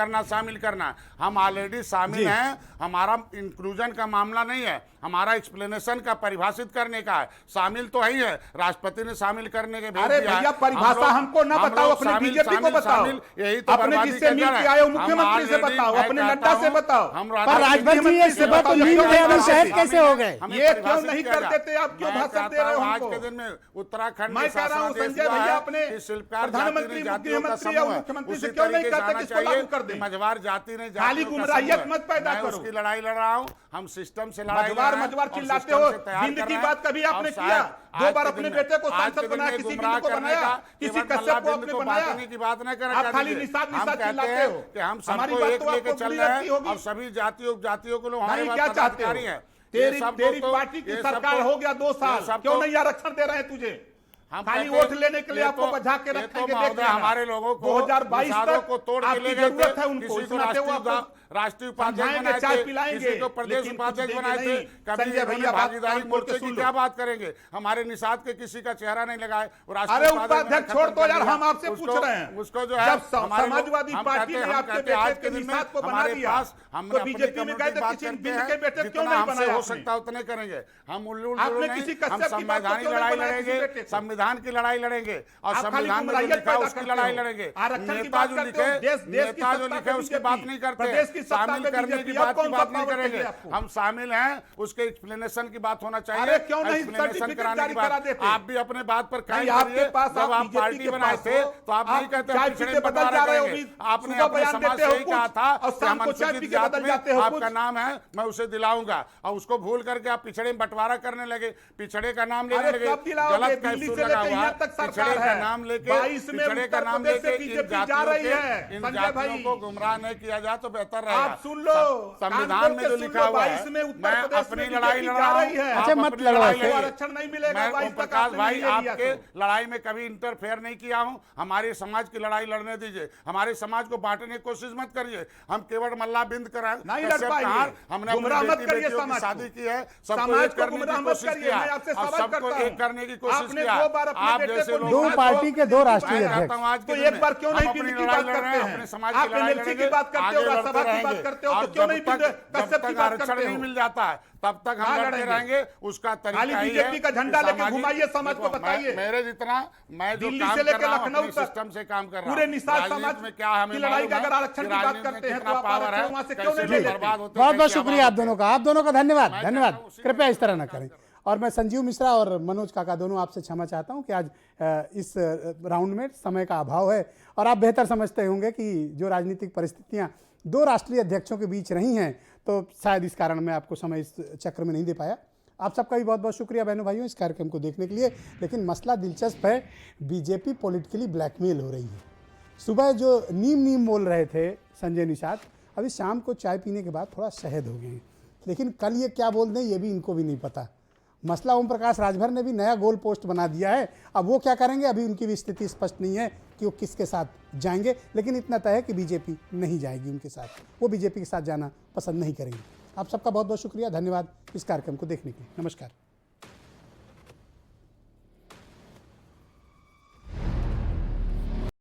करना। हम ऑलरेडी शामिल हैं। हमारा इंक्लूजन का मामला नहीं है, हमारा एक्सप्लेनेशन का परिभाषित करने का है। शामिल तो है ही है, राष्ट्रपति ने शामिल करने के भेज अरे दिया है। भैया परिभाषा हमको ना बताओ, अपने बीजेपी को बताओ। यही तो अपने बर्बादी जिससे का मिल जड़ के है। आए हो हम मुख्यमंत्री से already बताओ, मैं अपने कहता नड्डा से हूं, बताओ। हम पर राजभर जी ये सुबह तो मील के अभी शहर कैसे हो गए? ये क्यों नहीं कर देते? आप क्यों भाषण दे रहे हो आज हमको? के दिन में उत्तराखंड मैं कह रहा हूं संजय भैया अपने प्रधानमंत्री मुख्यमंत्री और मुख्यमंत्री से क्यों नहीं कहते कि इसको लागू कर दें? मझवार जाति ने खाली गुमराहियत मत पैदा करो। उसकी लड़ाई लड़ रहा हूं। हम सिस्टम से लड़ाई लड़ रहे हैं मजवार और चिल्लाते सिस्टम हो। से तैयार बिंद कर की रहे बात हैं। कभी आपने और किया? शायद 2 आज बार के अपने दिन में- बेटे को आज सांसद के दिन बनाया, में किसी गुमराह बिंद को करने बनाया, का, किसी केवल कश्यप को बिंद आपने को बनाया। बांटने की बात न करें। आप कर खाली दीजिए। निषाद हम कहते चिल्लाते हैं हो। कि हम हमारी सबको बात एक तो लेके आपको चल बुरी रहे लगती हैं होगी। और सभी जाति उपजातियों को लोग हमारे नहीं, पास क्या चाहते हो? पदाधिकारी हैं। ये तेरी सब तेरी तो- पार्टी की ये सब सरकार तो- हो गया 2 ये साल, सब क्यों तो- नहीं आरक्षण दे रहे हैं तुझे? हम खाली कहते हैं, वोट लेने के लिए ये आपको तो- बजा के ये तो रखेंगे। महोदय देख लेना। हमारे लोगों को 2022 निषादों तक को तोड़ के आपकी ले गए जरूरत है थे। उनको। किसी को सुनाते हो आपको? राष्ट्रीय उपाध्यक्ष समझाएंगे, बनाए चाय थे, पिलाएंगे, किसी को प्रदेश लेकिन उपाध्यक्ष कुछ बनाए देंगे थे। नहीं। कभी संजय इन्होंने भैया, बात भागीदारी कान खोल के मोर्चे सुन की लो। क्या बात करेंगे? हमारे निषाद के किसी का चेहरा नहीं लगाए। वो अरे राष्ट्रीय उपाध्यक्ष छोड़ दो यार, हम आपसे पूछ रहे हैं। उसको जो है जब हमारे लोग- समाजवादी हम पार्टी कहते ने हैं- आपके कहते हैं आज बेटे के के दिन में निषाद को बना हमारे दिया, पास हमने तो अपनी बीजेपी में कम्युनिटी गए थे, बात किसी करते बिंद हैं, के बेटे क्यों जितना नहीं हमसे बनाया हो आपने? सकता उतने करेंगे। हम उल्लू आपने नहीं, किसी हम कश्यप की बात को संवैधानिक क्यों नहीं लड़ाई बनाया किसी लड़ेंगे, बेटे को? संविधान की लड़ाई लड़ेंगे और आप खाली संविधान में जो गुमराहियत लिखा पैदा उसकी करते लड़ाई हो। लड़ेंगे। आरक्षण की नेता बात जो करते लिखे हो, देश की नेता जो सत्ता लिखे पे उसकी बीजेपी, बात नहीं करते प्रदेश की सत्ता शामिल पे करने की बीजेपी, बात अब कौन नहीं सा करेंगे। पावर चाहिए हम शामिल हैं, उसके एक्सप्लेनेशन की बात होना चाहिए। अरे क्यों नहीं एक्सप्लेनेशन सर्टिफिकेट कराने जारी की करा बात देते? आप भी अपने बात पर कायम नहीं, आपके करिए। पास जब आप आप बीजेपी पार्टी के बनाए पास थे हो, तो आप नहीं कहते चाय पिछड़े पीते बदल बंटवारा जा रहे हो करेंगे। बीच। आपने सुबह अपने बयान समाज देते से हो ही कहा कुछ, था और कि शाम हम को चाय अनुसूचित पी के जाति बदल में जाते हो आपका कुछ। नाम है, मैं उसे दिलाऊंगा। और उसको भूल करके आप पिछड़े में बंटवारा करने लगे, पिछड़े का नाम लेने अरे लगे। कब दिलाओगे? गलत दिल्ली कैप्सूल से लगा लेके हुआ यहाँ तक है। सरकार पिछड़े का है। नाम लेके 22 में पिछड़े का उत्तर नाम प्रदेश से लेके इन बीजेपी जा जातियों रही के है। इन संजय जातियों भाई, को गुमराह नहीं किया जाए तो बेहतर रहेगा। आप सुन लो, संविधान में जो लिखा हुआ है, में उत्तर मैं प्रदेश अपनी में लड़ाई बीजेपी लड़ जा रहा रही है। हूं। अच्छा, आप मत अपनी लड़ो लड़ाई ऐसे। लड़िए। आरक्षण नहीं मिलेगा, मैं 22 ओम तक प्रकाश आपने भाई नहीं ले लिया आपके तो। लड़ाई में कभी इंटरफेयर नहीं किया हूं। हमारे समाज की लड़ाई लड़ने दीजिए। हमारे समाज को बांटने की कोशिश मत करिए। हम केवल मल्ला बिंद कराए नहीं लड़ पाएंगे। हमने गुमराह अपनी मत बेटी करिए बेटियों की समाज को। शादी की है, सबको समाज एक को करने गुमराह की मत कोशिश करिए। किया मैं आपसे और सवाल सबको करता एक हूं। करने की कोशिश आपने किया। 2 बार बार अपने आप बेटे जैसे को लोग दो निकाल पार्टी दो, के दो कितनी राष्ट्रीय बार अध्यक्ष। चाहता हूं आज तो के एक दिन बार क्यों हम नहीं अपनी बिल की लड़ाई बात लड़ रहे करते हैं, हैं? अपने समाज आप की लड़ाई NLC की लड़ेंगे, बात करते हो, आगे राज्यसभा लड़ते की बात रहेंगे। करते हो, तो और क्यों जब नहीं तक कश्यप की बात आरक्षण करते नहीं हो? मिल जाता है तब तक हम कहाँ लड़ते लड़ेंगे? रहेंगे। उसका तरीका खाली ही बीजेपी है का झंडा कि लेके सामाजिक- घुमाइए, समाज को देखो, बताइए। मेरे जितना मैं जो दिल्ली काम से कर लेकर रहा हूं, लखनऊ अपने तक सिस्टम से काम कर रहा हूं। पूरे निषाद राजनीति समाज में क्या हमें की लड़ाई मालूम का है अगर आरक्षण कि की बात राजनीति में करते हैं, कितना तो आप पावर आरक्षण है, वहां से क्यों कैसे नहीं ले लोग लेते? बर्बाद होते हैं, बहुत बहुत कैसे शुक्रिया आप आबाद दोनों का, आप दोनों का धन्यवाद मैं धन्यवाद। कहता हूं, उसी कृपया इस तरह में न करें। और मैं संजीव मिश्रा और मनोज काका दोनों आपसे क्षमा चाहता हूं कि आज इस राउंड में समय का अभाव है और आप बेहतर समझते होंगे कि जो राजनीतिक परिस्थितियां दो राष्ट्रीय अध्यक्षों के बीच रही हैं, तो शायद इस कारण मैं आपको समय इस चक्र में नहीं दे पाया। आप सबका भी बहुत बहुत शुक्रिया बहनों भाइयों इस कार्यक्रम को देखने के लिए। लेकिन मसला दिलचस्प है, बीजेपी पॉलिटिकली ब्लैकमेल हो रही है। सुबह जो नीम बोल रहे थे संजय निषाद, अभी शाम को चाय पीने के बाद थोड़ा शहद हो गए। लेकिन कल ये क्या बोल दें ये भी इनको भी नहीं पता। मसला ओम प्रकाश राजभर ने भी नया गोल पोस्ट बना दिया है। अब वो क्या करेंगे अभी उनकी भी स्थिति स्पष्ट नहीं है कि वो किसके साथ जाएंगे। लेकिन इतना तय है कि बीजेपी नहीं जाएगी उनके साथ, वो बीजेपी के साथ जाना पसंद नहीं करेंगे। आप सबका बहुत बहुत शुक्रिया, धन्यवाद इस कार्यक्रम को देखने के लिए। नमस्कार।